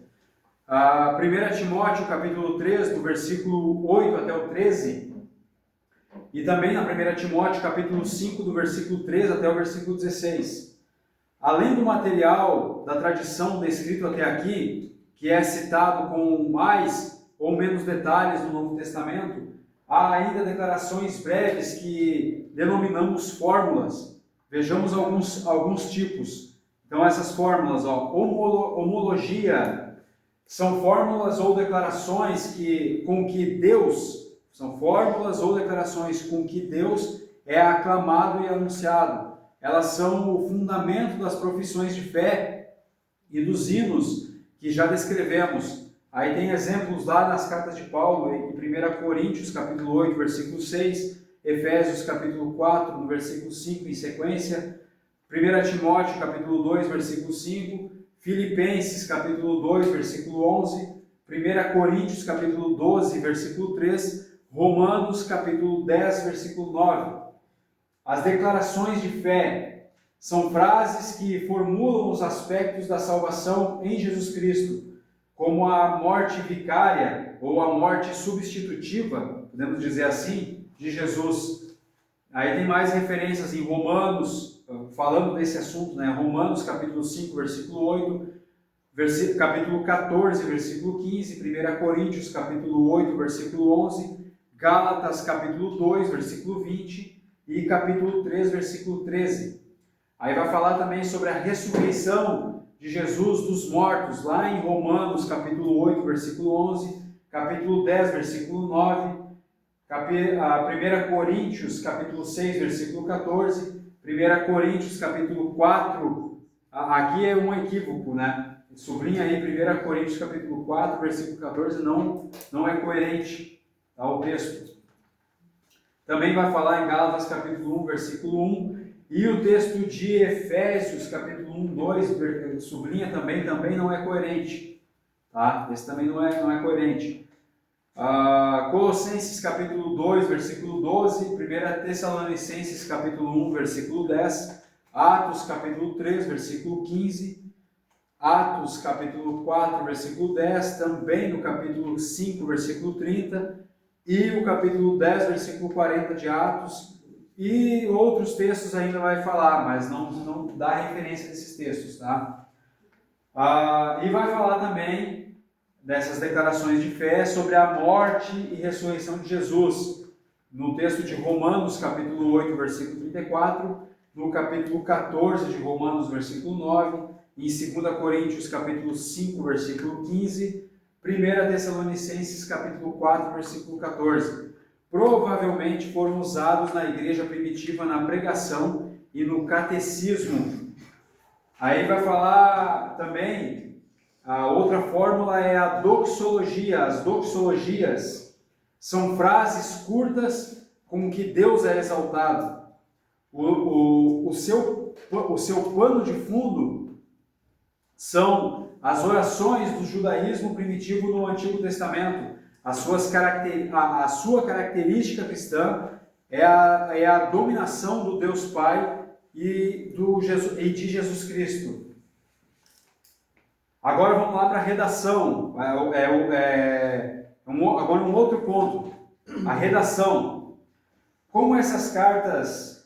1 Timóteo, capítulo 3, do versículo 8 até o 13, e também na 1 Timóteo, capítulo 5, do versículo 3 até o versículo 16. Além do material da tradição descrito até aqui, que é citado com mais ou menos detalhes no Novo Testamento, há ainda declarações breves que denominamos fórmulas. Vejamos alguns tipos. Então essas fórmulas, homologia, são fórmulas ou declarações com que Deus é aclamado e anunciado. elas são o fundamento das profissões de fé e dos hinos que já descrevemos. Aí tem exemplos lá nas cartas de Paulo, em 1 Coríntios, capítulo 8, versículo 6, Efésios, capítulo 4, no versículo 5 em sequência, 1 Timóteo, capítulo 2, versículo 5, Filipenses, capítulo 2, versículo 11, 1 Coríntios, capítulo 12, versículo 3, Romanos, capítulo 10, versículo 9. As declarações de fé são frases que formulam os aspectos da salvação em Jesus Cristo, como a morte vicária ou a morte substitutiva, podemos dizer assim, de Jesus. Aí tem mais referências em Romanos, falando desse assunto, né? Romanos capítulo 5, versículo 8, capítulo 14, versículo 15, 1 Coríntios capítulo 8, versículo 11, Gálatas capítulo 2, versículo 20 e capítulo 3, versículo 13. Aí vai falar também sobre a ressurreição de Jesus dos mortos, lá em Romanos capítulo 8, versículo 11, capítulo 10, versículo 9, 1 Coríntios capítulo 6, versículo 14, 1 Coríntios capítulo 4, aqui é um equívoco, né? Sublinha aí 1 Coríntios capítulo 4, versículo 14, não é coerente ao texto. Também vai falar em Gálatas capítulo 1, versículo 1, e o texto de Efésios capítulo 1, 2, sublinha também não é coerente. Tá? Esse também não é coerente. Colossenses capítulo 2, versículo 12, 1 Tessalonicenses capítulo 1, versículo 10, Atos capítulo 3, versículo 15, Atos capítulo 4, versículo 10, também no capítulo 5, versículo 30, e o capítulo 10, versículo 40 de Atos, e outros textos ainda vai falar, mas não dá referência desses textos, tá? E vai falar também dessas declarações de fé sobre a morte e ressurreição de Jesus, no texto de Romanos, capítulo 8, versículo 34, no capítulo 14 de Romanos, versículo 9, em 2 Coríntios, capítulo 5, versículo 15, 1 Tessalonicenses, capítulo 4, versículo 14. Provavelmente foram usados na igreja primitiva na pregação e no catecismo. Aí vai falar também, a outra fórmula é a doxologia. As doxologias são frases curtas com que Deus é exaltado. O seu pano de fundo são as orações do judaísmo primitivo no Antigo Testamento. A sua característica cristã é a dominação do Deus Pai e de Jesus Cristo. Agora vamos lá para a redação. Agora um outro ponto. A redação. Como essas cartas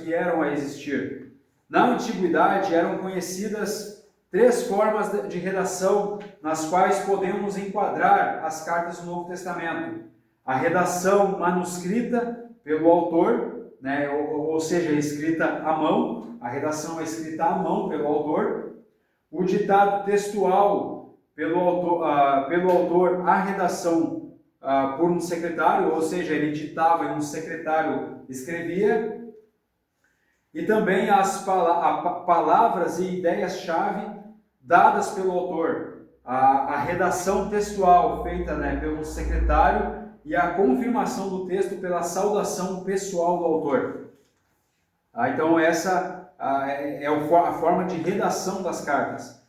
vieram a existir? Na antiguidade eram conhecidas 3 formas de redação nas quais podemos enquadrar as cartas do Novo Testamento. A redação manuscrita pelo autor, né, ou seja, escrita à mão. A redação é escrita à mão pelo autor. O ditado textual pelo autor, a redação por um secretário, ou seja, ele ditava e um secretário escrevia. E também as palavras e ideias-chave dadas pelo autor, a redação textual feita, né, pelo secretário e a confirmação do texto pela saudação pessoal do autor. Então essa é a forma de redação das cartas.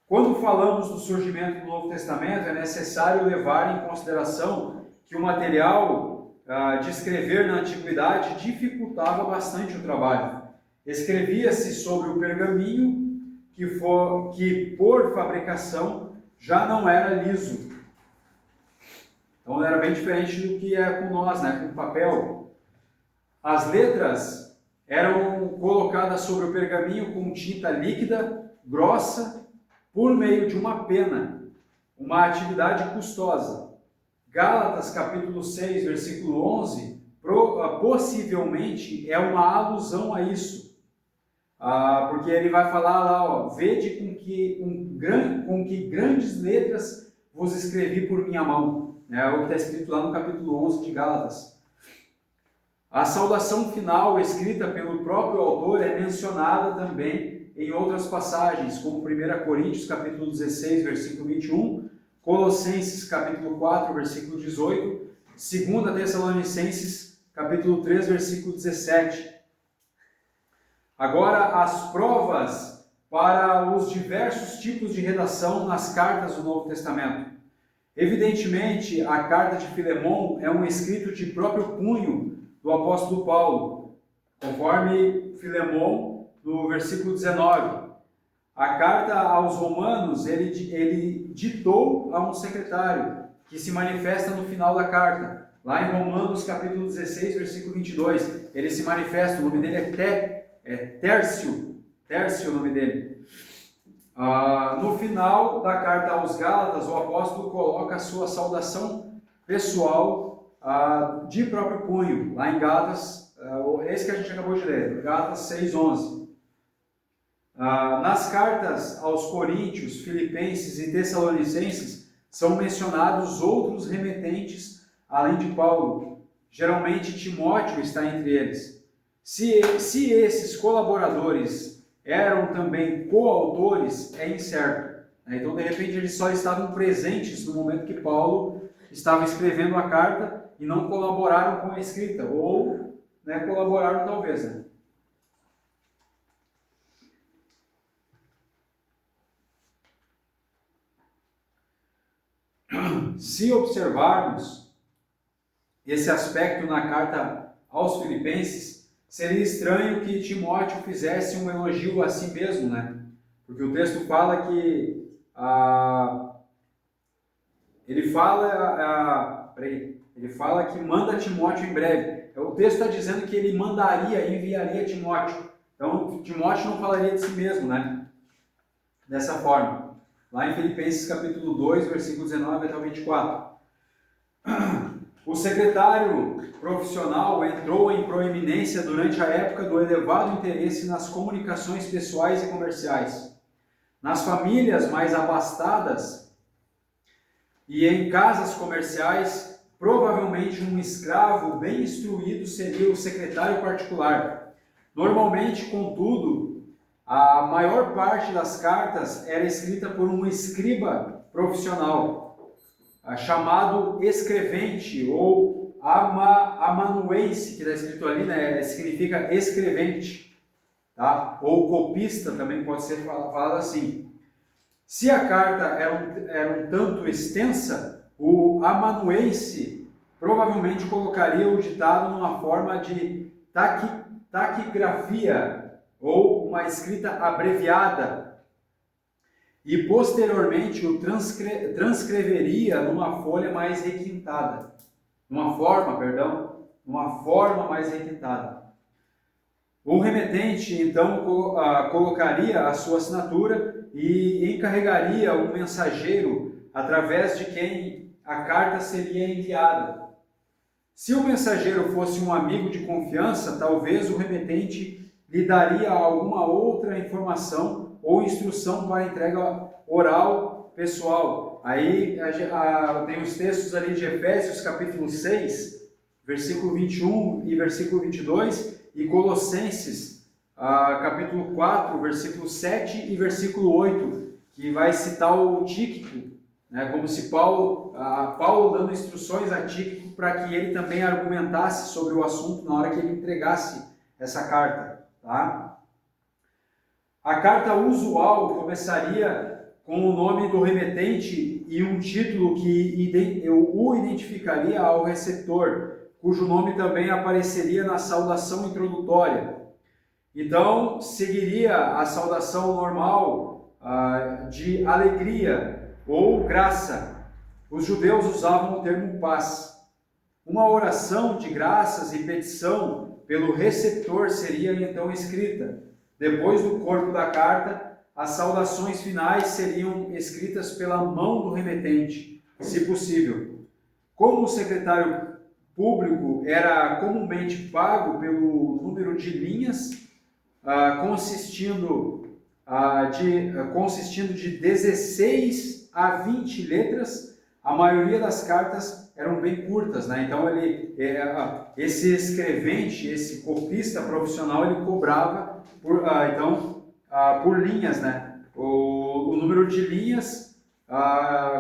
Quando falamos do surgimento do Novo Testamento, é necessário levar em consideração que o material de escrever na antiguidade dificultava bastante o trabalho. Escrevia-se sobre o pergaminho que por fabricação já não era liso. Então era bem diferente do que é com nós, né? Com papel. As letras eram colocadas sobre o pergaminho com tinta líquida, grossa, por meio de uma pena, uma atividade custosa. Gálatas capítulo 6, versículo 11, possivelmente é uma alusão a isso. Porque ele vai falar lá, vede com que grandes letras vos escrevi por minha mão. É o que está escrito lá no capítulo 11 de Gálatas. A saudação final escrita pelo próprio autor é mencionada também em outras passagens, como 1 Coríntios capítulo 16, versículo 21, Colossenses capítulo 4, versículo 18, 2 Tessalonicenses capítulo 3, versículo 17. Agora, as provas para os diversos tipos de redação nas cartas do Novo Testamento. Evidentemente, a carta de Filemon é um escrito de próprio punho do apóstolo Paulo, conforme Filemon, no versículo 19. A carta aos Romanos, ele ditou a um secretário, que se manifesta no final da carta. Lá em Romanos, capítulo 16, versículo 22, ele se manifesta, o nome dele é Tércio, o nome dele. No final da carta aos Gálatas, o apóstolo coloca a sua saudação pessoal de próprio punho, lá em Gálatas, esse que a gente acabou de ler, Gálatas 6:11. Nas cartas aos Coríntios, Filipenses e Tessalonicenses, são mencionados outros remetentes, além de Paulo. Geralmente Timóteo está entre eles. Se esses colaboradores eram também coautores, é incerto. Então, de repente, eles só estavam presentes no momento que Paulo estava escrevendo a carta e não colaboraram com a escrita, ou colaboraram talvez. Se observarmos esse aspecto na carta aos Filipenses, seria estranho que Timóteo fizesse um elogio a si mesmo, Porque o texto fala que ele fala que manda Timóteo em breve. O texto está dizendo que ele enviaria Timóteo. Então, Timóteo não falaria de si mesmo, Dessa forma. Lá em Filipenses capítulo 2, versículo 19 até o 24. O secretário profissional entrou em proeminência durante a época do elevado interesse nas comunicações pessoais e comerciais. Nas famílias mais abastadas e em casas comerciais, provavelmente um escravo bem instruído seria o secretário particular. Normalmente, contudo, a maior parte das cartas era escrita por um escriba profissional, chamado escrevente ou amanuense, que está escrito ali, significa escrevente, tá? Ou copista também pode ser falado assim. Se a carta era um tanto extensa, o amanuense provavelmente colocaria o ditado numa forma de taquigrafia ou uma escrita abreviada, e posteriormente o transcreveria numa folha mais requintada. Numa forma mais requintada. O remetente, então, colocaria a sua assinatura e encarregaria um mensageiro através de quem a carta seria enviada. Se o mensageiro fosse um amigo de confiança, talvez o remetente lhe daria alguma outra informação ou instrução para entrega oral pessoal. Aí tem os textos ali de Efésios capítulo 6, versículo 21 e versículo 22, e Colossenses capítulo 4, versículo 7 e versículo 8, que vai citar o Tíquico, como se Paulo dando instruções a Tíquico para que ele também argumentasse sobre o assunto na hora que ele entregasse essa carta. Tá? A carta usual começaria com o nome do remetente e um título que o identificaria ao receptor, cujo nome também apareceria na saudação introdutória. Então, seguiria a saudação normal de alegria ou graça. Os judeus usavam o termo paz. Uma oração de graças e petição pelo receptor seria então escrita. Depois do corpo da carta, as saudações finais seriam escritas pela mão do remetente, se possível. Como o secretário público era comumente pago pelo número de linhas, consistindo de 16 a 20 letras, a maioria das cartas eram bem curtas, né? Então esse escrevente, esse copista profissional, ele cobrava por linhas, né? O número de linhas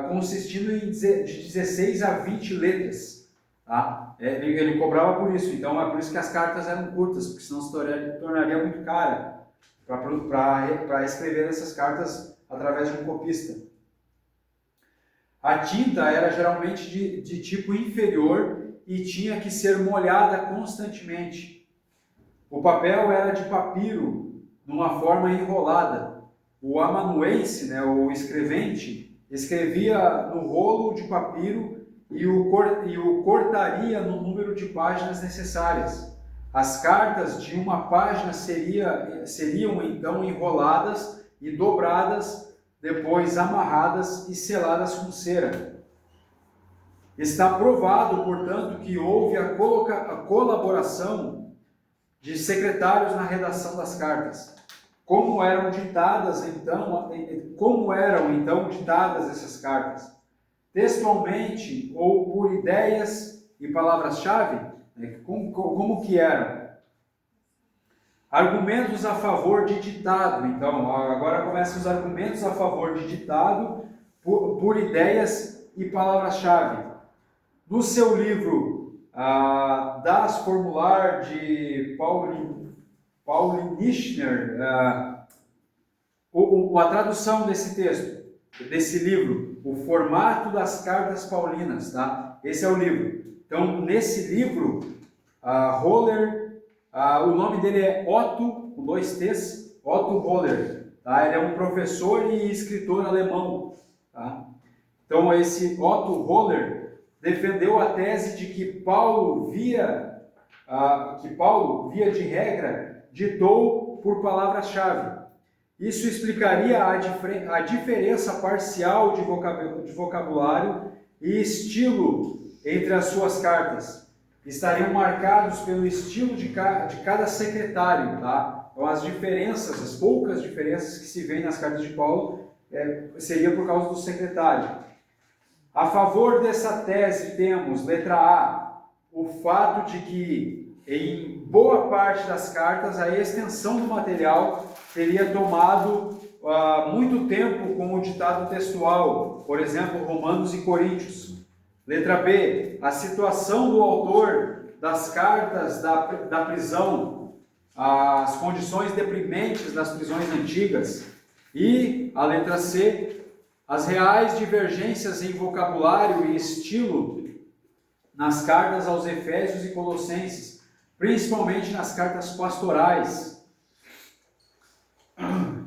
consistindo de 16 a 20 letras, tá? Ele cobrava por isso. Então é por isso que as cartas eram curtas, porque senão se tornaria muito cara para escrever essas cartas através de um copista. A tinta era geralmente de tipo inferior e tinha que ser molhada constantemente. O papel era de papiro, numa forma enrolada. O amanuense, né, o escrevente, escrevia no rolo de papiro e o cortaria no número de páginas necessárias. As cartas de uma página seriam então enroladas e dobradas, depois amarradas e seladas com cera. Está provado, portanto, que houve a colaboração de secretários na redação das cartas. Como eram então ditadas essas cartas? Textualmente ou por ideias e palavras-chave? Como que eram? Argumentos a favor de ditado. Então, agora começam os argumentos a favor de ditado por ideias e palavras-chave. No seu livro Das Formular de Paulinischner, a tradução desse texto, desse livro, o formato das cartas paulinas, tá? Esse é o livro. Então, nesse livro, Roller, o nome dele é Otto, com 2 T's, Otto Roller, tá? Ele é um professor e escritor alemão, tá? Então, esse Otto Roller defendeu a tese de que Paulo, via de regra, ditou por palavras-chave. Isso explicaria a diferença parcial de vocabulário e estilo entre as suas cartas. Estariam marcados pelo estilo de cada secretário, tá? Então, as poucas diferenças que se vêem nas cartas de Paulo, seria por causa do secretário. A favor dessa tese temos, letra A, o fato de que, em boa parte das cartas, a extensão do material teria tomado muito tempo com o ditado textual, por exemplo, Romanos e Coríntios. Letra B, a situação do autor das cartas da prisão, as condições deprimentes das prisões antigas. E a letra C, as reais divergências em vocabulário e estilo nas cartas aos Efésios e Colossenses, principalmente nas cartas pastorais.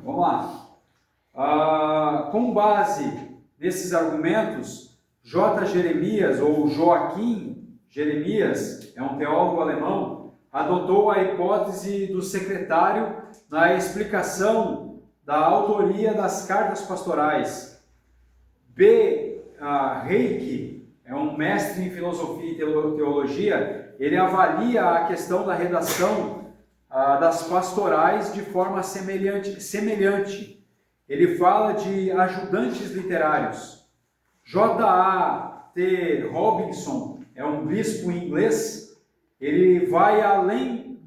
Vamos lá. Com base nesses argumentos, J. Jeremias, ou Joaquim Jeremias, é um teólogo alemão, adotou a hipótese do secretário na explicação da autoria das cartas pastorais. B. Reiki, é um mestre em filosofia e teologia, ele avalia a questão da redação das pastorais de forma semelhante. Ele fala de ajudantes literários. J.A.T. Robinson é um bispo inglês. Ele vai além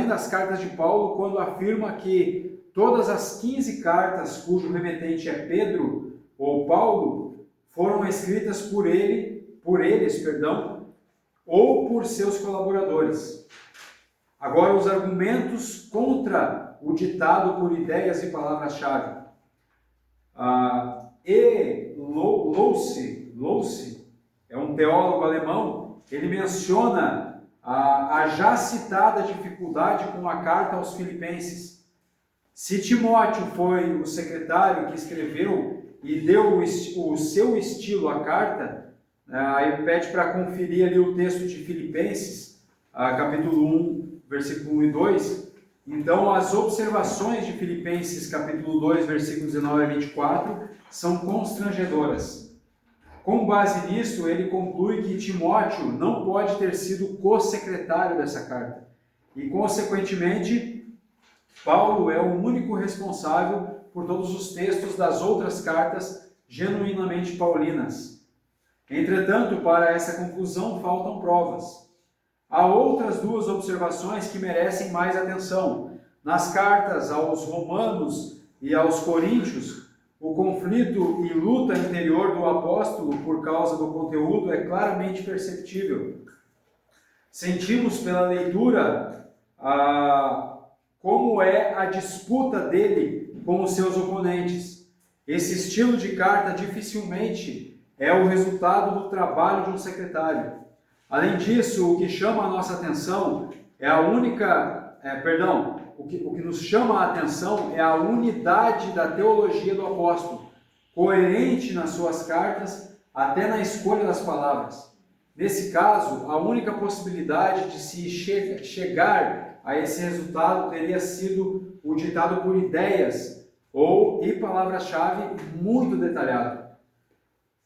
das cartas de Paulo quando afirma que todas as 15 cartas cujo remetente é Pedro ou Paulo foram escritas por eles, ou por seus colaboradores. Agora, os argumentos contra o ditado por ideias e palavras-chave. Louce é um teólogo alemão, ele menciona a já citada dificuldade com a carta aos Filipenses. Se Timóteo foi o secretário que escreveu e deu o seu estilo à carta, aí pede para conferir ali o texto de Filipenses, capítulo 1, versículo 1 e 2. Então, as observações de Filipenses, capítulo 2, versículos 19 a 24, são constrangedoras. Com base nisso, ele conclui que Timóteo não pode ter sido co-secretário dessa carta. E, consequentemente, Paulo é o único responsável por todos os textos das outras cartas genuinamente paulinas. Entretanto, para essa conclusão faltam provas. Há outras duas observações que merecem mais atenção. Nas cartas aos Romanos e aos Coríntios, o conflito e luta interior do apóstolo por causa do conteúdo é claramente perceptível. Sentimos pela leitura como é a disputa dele com os seus oponentes. Esse estilo de carta dificilmente é o resultado do trabalho de um secretário. Além disso, o que chama a nossa atenção é o que nos chama a atenção é a unidade da teologia do apóstolo, coerente nas suas cartas, até na escolha das palavras. Nesse caso, a única possibilidade de se chegar a esse resultado teria sido o ditado por ideias e palavra-chave muito detalhado.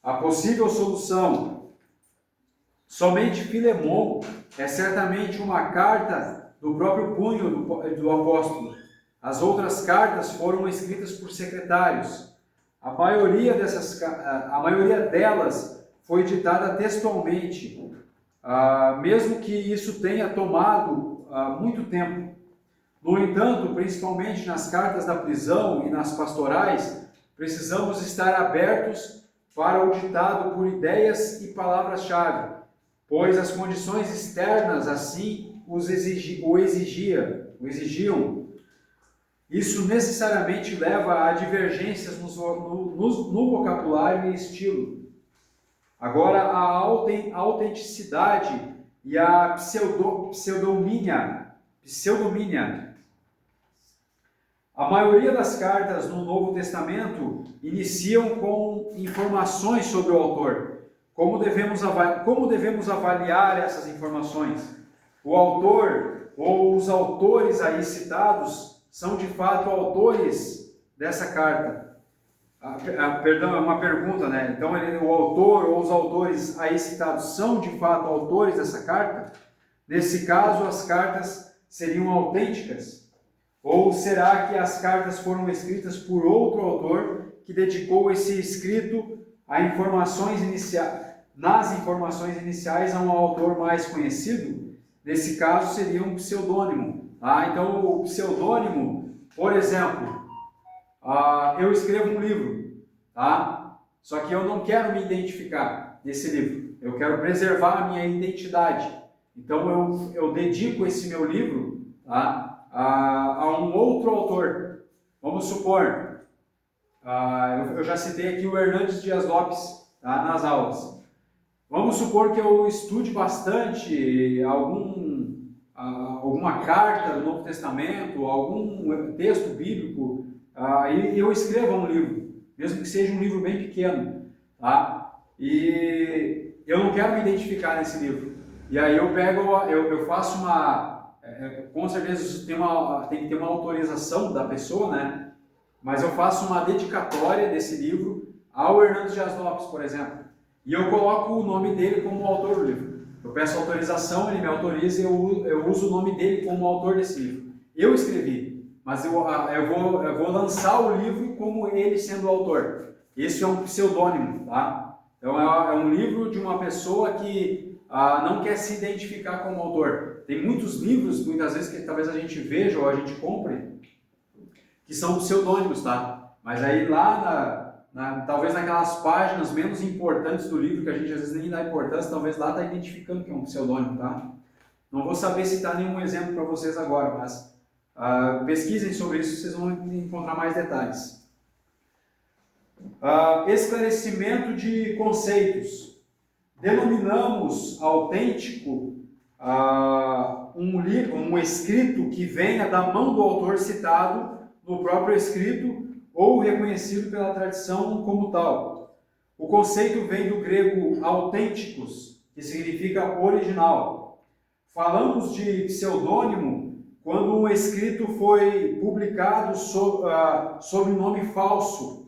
A possível solução: somente Filemon é certamente uma carta do próprio punho do apóstolo. As outras cartas foram escritas por secretários. A maioria delas foi ditada textualmente, mesmo que isso tenha tomado muito tempo. No entanto, principalmente nas cartas da prisão e nas pastorais, precisamos estar abertos para o ditado por ideias e palavras-chave, pois as condições externas assim o exigiam. Isso necessariamente leva a divergências no vocabulário e estilo. Agora, a autenticidade e a pseudomínia. A maioria das cartas no Novo Testamento iniciam com informações sobre o autor. Como devemos avaliar essas informações? O autor ou os autores aí citados são de fato autores dessa carta? Perdão, é uma pergunta, né? Então, o autor ou os autores aí citados são de fato autores dessa carta? Nesse caso, as cartas seriam autênticas? Ou será que as cartas foram escritas por outro autor que dedicou esse escrito nas informações iniciais a um autor mais conhecido? Nesse caso, seria um pseudônimo. Então, o pseudônimo, por exemplo, eu escrevo um livro, só que eu não quero me identificar nesse livro. Eu quero preservar a minha identidade. Então, eu dedico esse meu livro a um outro autor. Vamos supor, eu já citei aqui o Hernandes Dias Lopes nas aulas. Vamos supor que eu estude bastante alguma carta do Novo Testamento, algum texto bíblico, e eu escreva um livro, mesmo que seja um livro bem pequeno, e eu não quero me identificar nesse livro. E aí eu faço com certeza tem que ter uma autorização da pessoa, né? Mas eu faço uma dedicatória desse livro ao Hernandes Dias Lopes, por exemplo. E eu coloco o nome dele como autor do livro. Eu peço autorização, ele me autoriza e eu uso o nome dele como autor desse livro. Eu escrevi, mas eu vou lançar o livro como ele sendo o autor. Esse é um pseudônimo, Então é um livro de uma pessoa que não quer se identificar como autor. Tem muitos livros, muitas vezes, que talvez a gente veja ou a gente compre, que são pseudônimos, Mas aí talvez naquelas páginas menos importantes do livro, que a gente às vezes nem dá importância, talvez lá está identificando que é um pseudônimo, Não vou saber citar nenhum exemplo para vocês agora, mas pesquisem sobre isso, vocês vão encontrar mais detalhes. Esclarecimento de conceitos. Denominamos autêntico um escrito que venha da mão do autor citado no próprio escrito ou reconhecido pela tradição como tal. O conceito vem do grego autênticos, que significa original. Falamos de pseudônimo quando um escrito foi publicado sob um nome falso.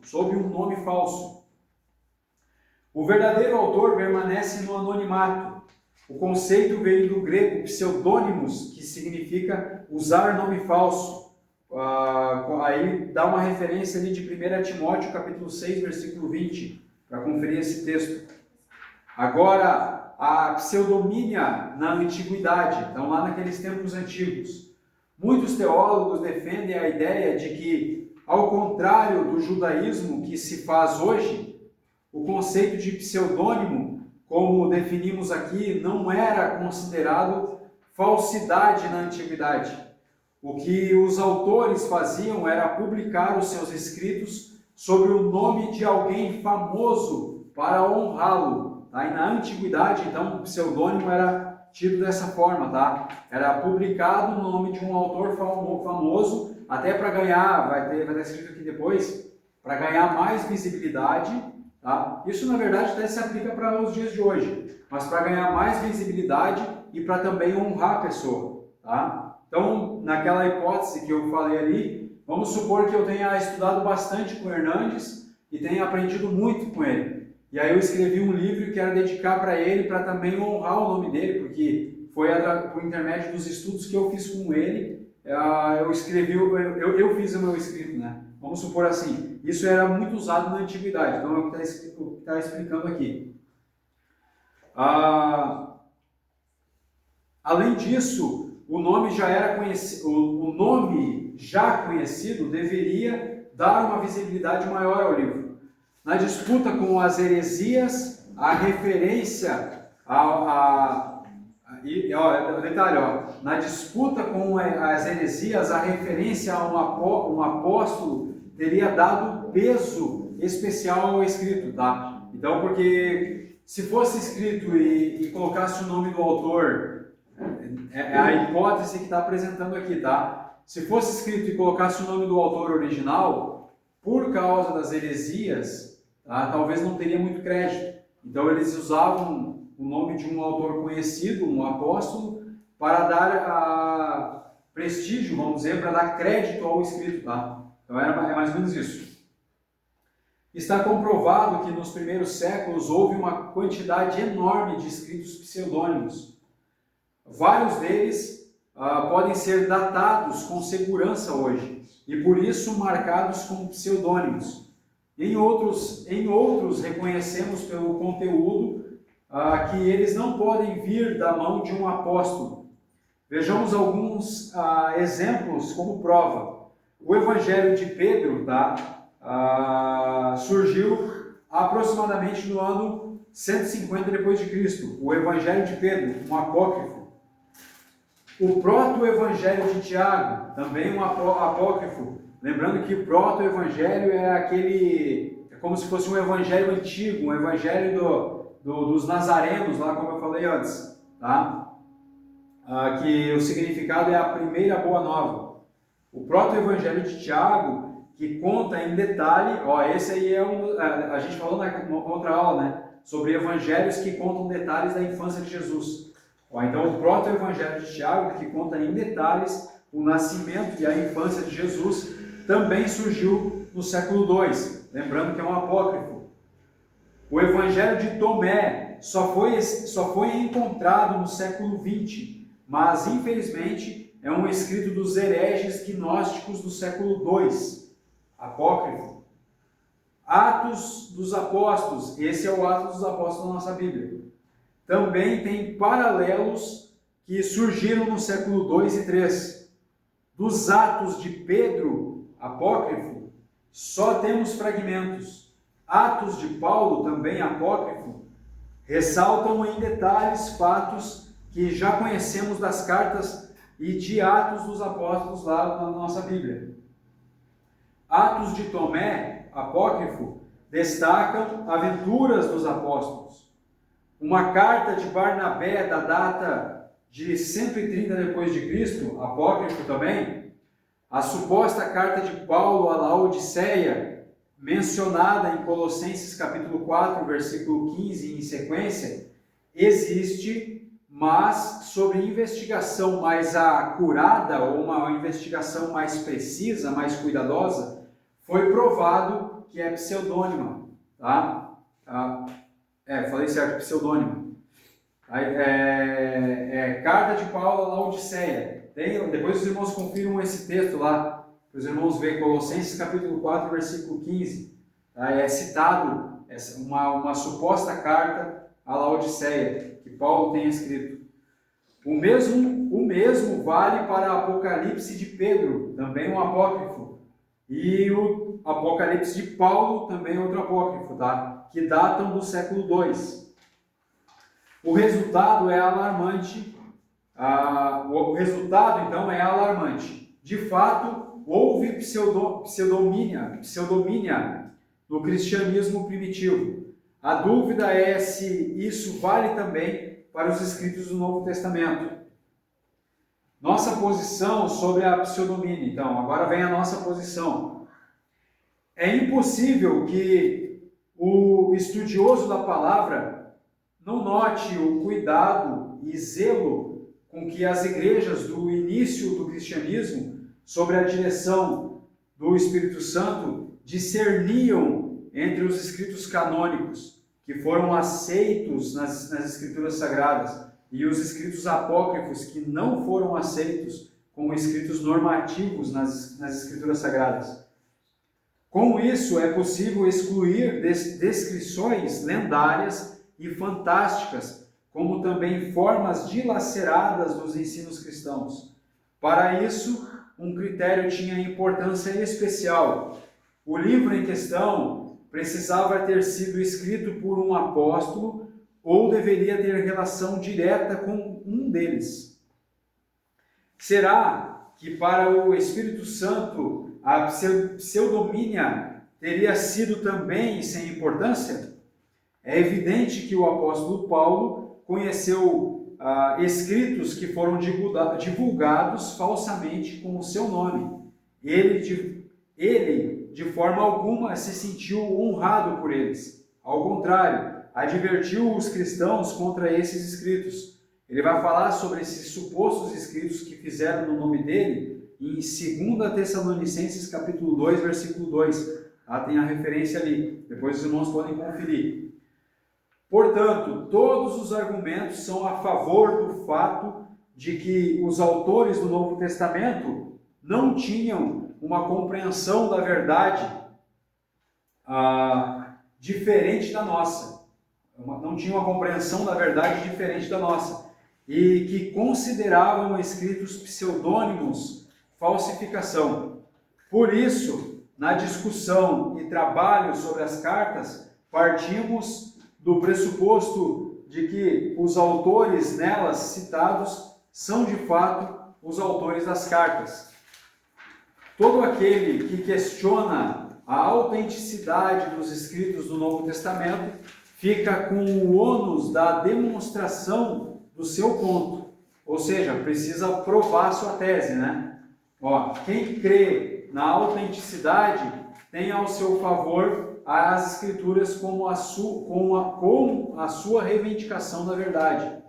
O verdadeiro autor permanece no anonimato. O conceito veio do grego pseudônimos, que significa usar nome falso. Aí dá uma referência ali de 1 Timóteo capítulo 6, versículo 20, para conferir esse texto. Agora, a pseudomínia na antiguidade, então lá naqueles tempos antigos. Muitos teólogos defendem a ideia de que, ao contrário do judaísmo que se faz hoje, o conceito de pseudônimo, como definimos aqui, não era considerado falsidade na antiguidade. O que os autores faziam era publicar os seus escritos sobre o nome de alguém famoso para honrá-lo. Tá? E na antiguidade, então, o pseudônimo era tido dessa forma, tá? Era publicado o nome de um autor famoso, até para ganhar, vai estar escrito aqui depois, para ganhar mais visibilidade, tá? Isso na verdade até se aplica para os dias de hoje, mas para ganhar mais visibilidade e para também honrar a pessoa, tá? Então, naquela hipótese que eu falei ali, vamos supor que eu tenha estudado bastante com o Hernandes e tenha aprendido muito com ele. E aí eu escrevi um livro e quero dedicar para ele, para também honrar o nome dele, porque foi por intermédio dos estudos que eu fiz com ele, eu fiz o meu escrito, né? Vamos supor assim, isso era muito usado na antiguidade, então é o que está explicando aqui. Além disso, o nome já conhecido deveria dar uma visibilidade maior ao livro. Na disputa com as heresias, a referência na disputa com as heresias, a referência a um apóstolo teria dado peso especial ao escrito, tá? Então, porque se fosse escrito e colocasse o nome do autor, é a hipótese que está apresentando aqui, tá? Se fosse escrito e colocasse o nome do autor original, por causa das heresias, tá? Talvez não teria muito crédito. Então eles usavam o nome de um autor conhecido, um apóstolo, para dar prestígio, vamos dizer, para dar crédito ao escrito, tá? Então é mais ou menos isso. Está comprovado que nos primeiros séculos houve uma quantidade enorme de escritos pseudônimos. Vários deles podem ser datados com segurança hoje e por isso marcados como pseudônimos. Em outros reconhecemos pelo conteúdo que eles não podem vir da mão de um apóstolo. Vejamos alguns exemplos como prova. O Evangelho de Pedro, surgiu aproximadamente no ano 150 depois de Cristo. O Evangelho de Pedro, um apócrifo. O proto-evangelho de Tiago, também um apócrifo. Lembrando que o proto-evangelho é como se fosse um evangelho antigo, um evangelho dos nazarenos, lá como eu falei antes, tá? Que o significado é a primeira boa nova. O proto-evangelho de Tiago, que conta em detalhe, esse aí a gente falou na outra aula, né? Sobre evangelhos que contam detalhes da infância de Jesus. Então, o proto-evangelho de Tiago, que conta em detalhes o nascimento e a infância de Jesus, também surgiu no século II, lembrando que é um apócrifo. O evangelho de Tomé só foi encontrado no século XX, mas, infelizmente, é um escrito dos hereges gnósticos do século II, apócrifo. Atos dos Apóstolos, esse é o Atos dos Apóstolos da nossa Bíblia. Também tem paralelos que surgiram no século II e III. Dos Atos de Pedro, apócrifo, só temos fragmentos. Atos de Paulo, também apócrifo, ressaltam em detalhes fatos que já conhecemos das cartas e de Atos dos Apóstolos lá na nossa Bíblia. Atos de Tomé, apócrifo, destacam aventuras dos apóstolos. Uma carta de Barnabé da data de 130 depois de Cristo, apócrifo também, a suposta carta de Paulo à Laodiceia, mencionada em Colossenses capítulo 4, versículo 15 em sequência, existe, mas sobre investigação mais acurada ou uma investigação mais precisa, mais cuidadosa, foi provado que é pseudônima, tá? Falei certo, pseudônimo. Carta de Paulo à Laodiceia. Depois os irmãos confiram esse texto lá, para os irmãos verem, Colossenses capítulo 4, versículo 15. É citado uma suposta carta a Laodiceia, que Paulo tem escrito. O mesmo vale para Apocalipse de Pedro, também um apócrifo, e o Apocalipse de Paulo, também outro apócrifo, tá? Que datam do século II. O resultado é alarmante. O resultado, então, é alarmante. De fato, houve pseudomínia no cristianismo primitivo. A dúvida é se isso vale também para os escritos do Novo Testamento. Nossa posição sobre a pseudomínia. Então, agora vem a nossa posição. É impossível que o estudioso da palavra não note o cuidado e zelo com que as igrejas do início do cristianismo, sobre a direção do Espírito Santo, discerniam entre os escritos canônicos, que foram aceitos nas Escrituras Sagradas, e os escritos apócrifos, que não foram aceitos como escritos normativos nas Escrituras Sagradas. Com isso, é possível excluir descrições lendárias e fantásticas, como também formas dilaceradas dos ensinos cristãos. Para isso, um critério tinha importância especial. O livro em questão precisava ter sido escrito por um apóstolo ou deveria ter relação direta com um deles. Será que para o Espírito Santo a pseudomínia teria sido também sem importância? É evidente que o apóstolo Paulo conheceu escritos que foram divulgados falsamente com o seu nome. Ele, de forma alguma, se sentiu honrado por eles. Ao contrário, advertiu os cristãos contra esses escritos. Ele vai falar sobre esses supostos escritos que fizeram no nome dele em 2 Tessalonicenses capítulo 2, versículo 2. Tem a referência ali. Depois os irmãos podem conferir. Portanto, todos os argumentos são a favor do fato de que os autores do Novo Testamento não tinham uma compreensão da verdade diferente da nossa. Não tinham uma compreensão da verdade diferente da nossa. E que consideravam escritos pseudônimos falsificação. Por isso, na discussão e trabalho sobre as cartas, partimos do pressuposto de que os autores nelas citados são de fato os autores das cartas. Todo aquele que questiona a autenticidade dos escritos do Novo Testamento fica com o ônus da demonstração do seu ponto, ou seja, precisa provar sua tese, né? Quem crê na autenticidade tem ao seu favor as Escrituras com a sua reivindicação da verdade.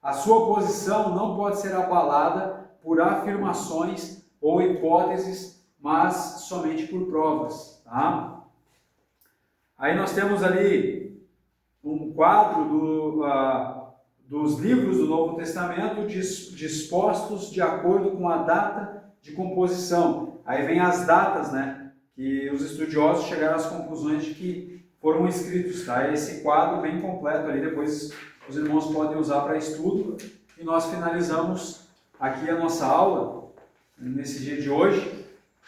A sua posição não pode ser abalada por afirmações ou hipóteses, mas somente por provas. Tá? Aí nós temos ali um quadro dos livros do Novo Testamento dispostos de acordo com a data de composição. Aí vem as datas, né, que os estudiosos chegaram às conclusões de que foram escritos. Tá? Esse quadro bem completo ali, depois os irmãos podem usar para estudo. E nós finalizamos aqui a nossa aula nesse dia de hoje.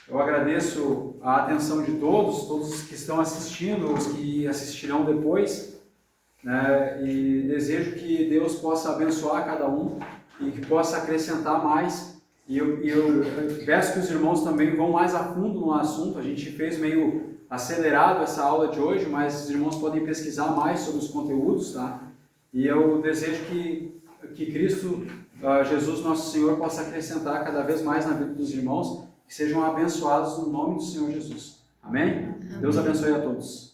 Eu agradeço a atenção de todos os que estão assistindo, os que assistirão depois, né? E desejo que Deus possa abençoar cada um e que possa acrescentar mais. E eu peço que os irmãos também vão mais a fundo no assunto. A gente fez meio acelerado essa aula de hoje, mas os irmãos podem pesquisar mais sobre os conteúdos, tá? E eu desejo que Cristo, Jesus nosso Senhor, possa acrescentar cada vez mais na vida dos irmãos, que sejam abençoados no nome do Senhor Jesus. Amém? Amém. Deus abençoe a todos.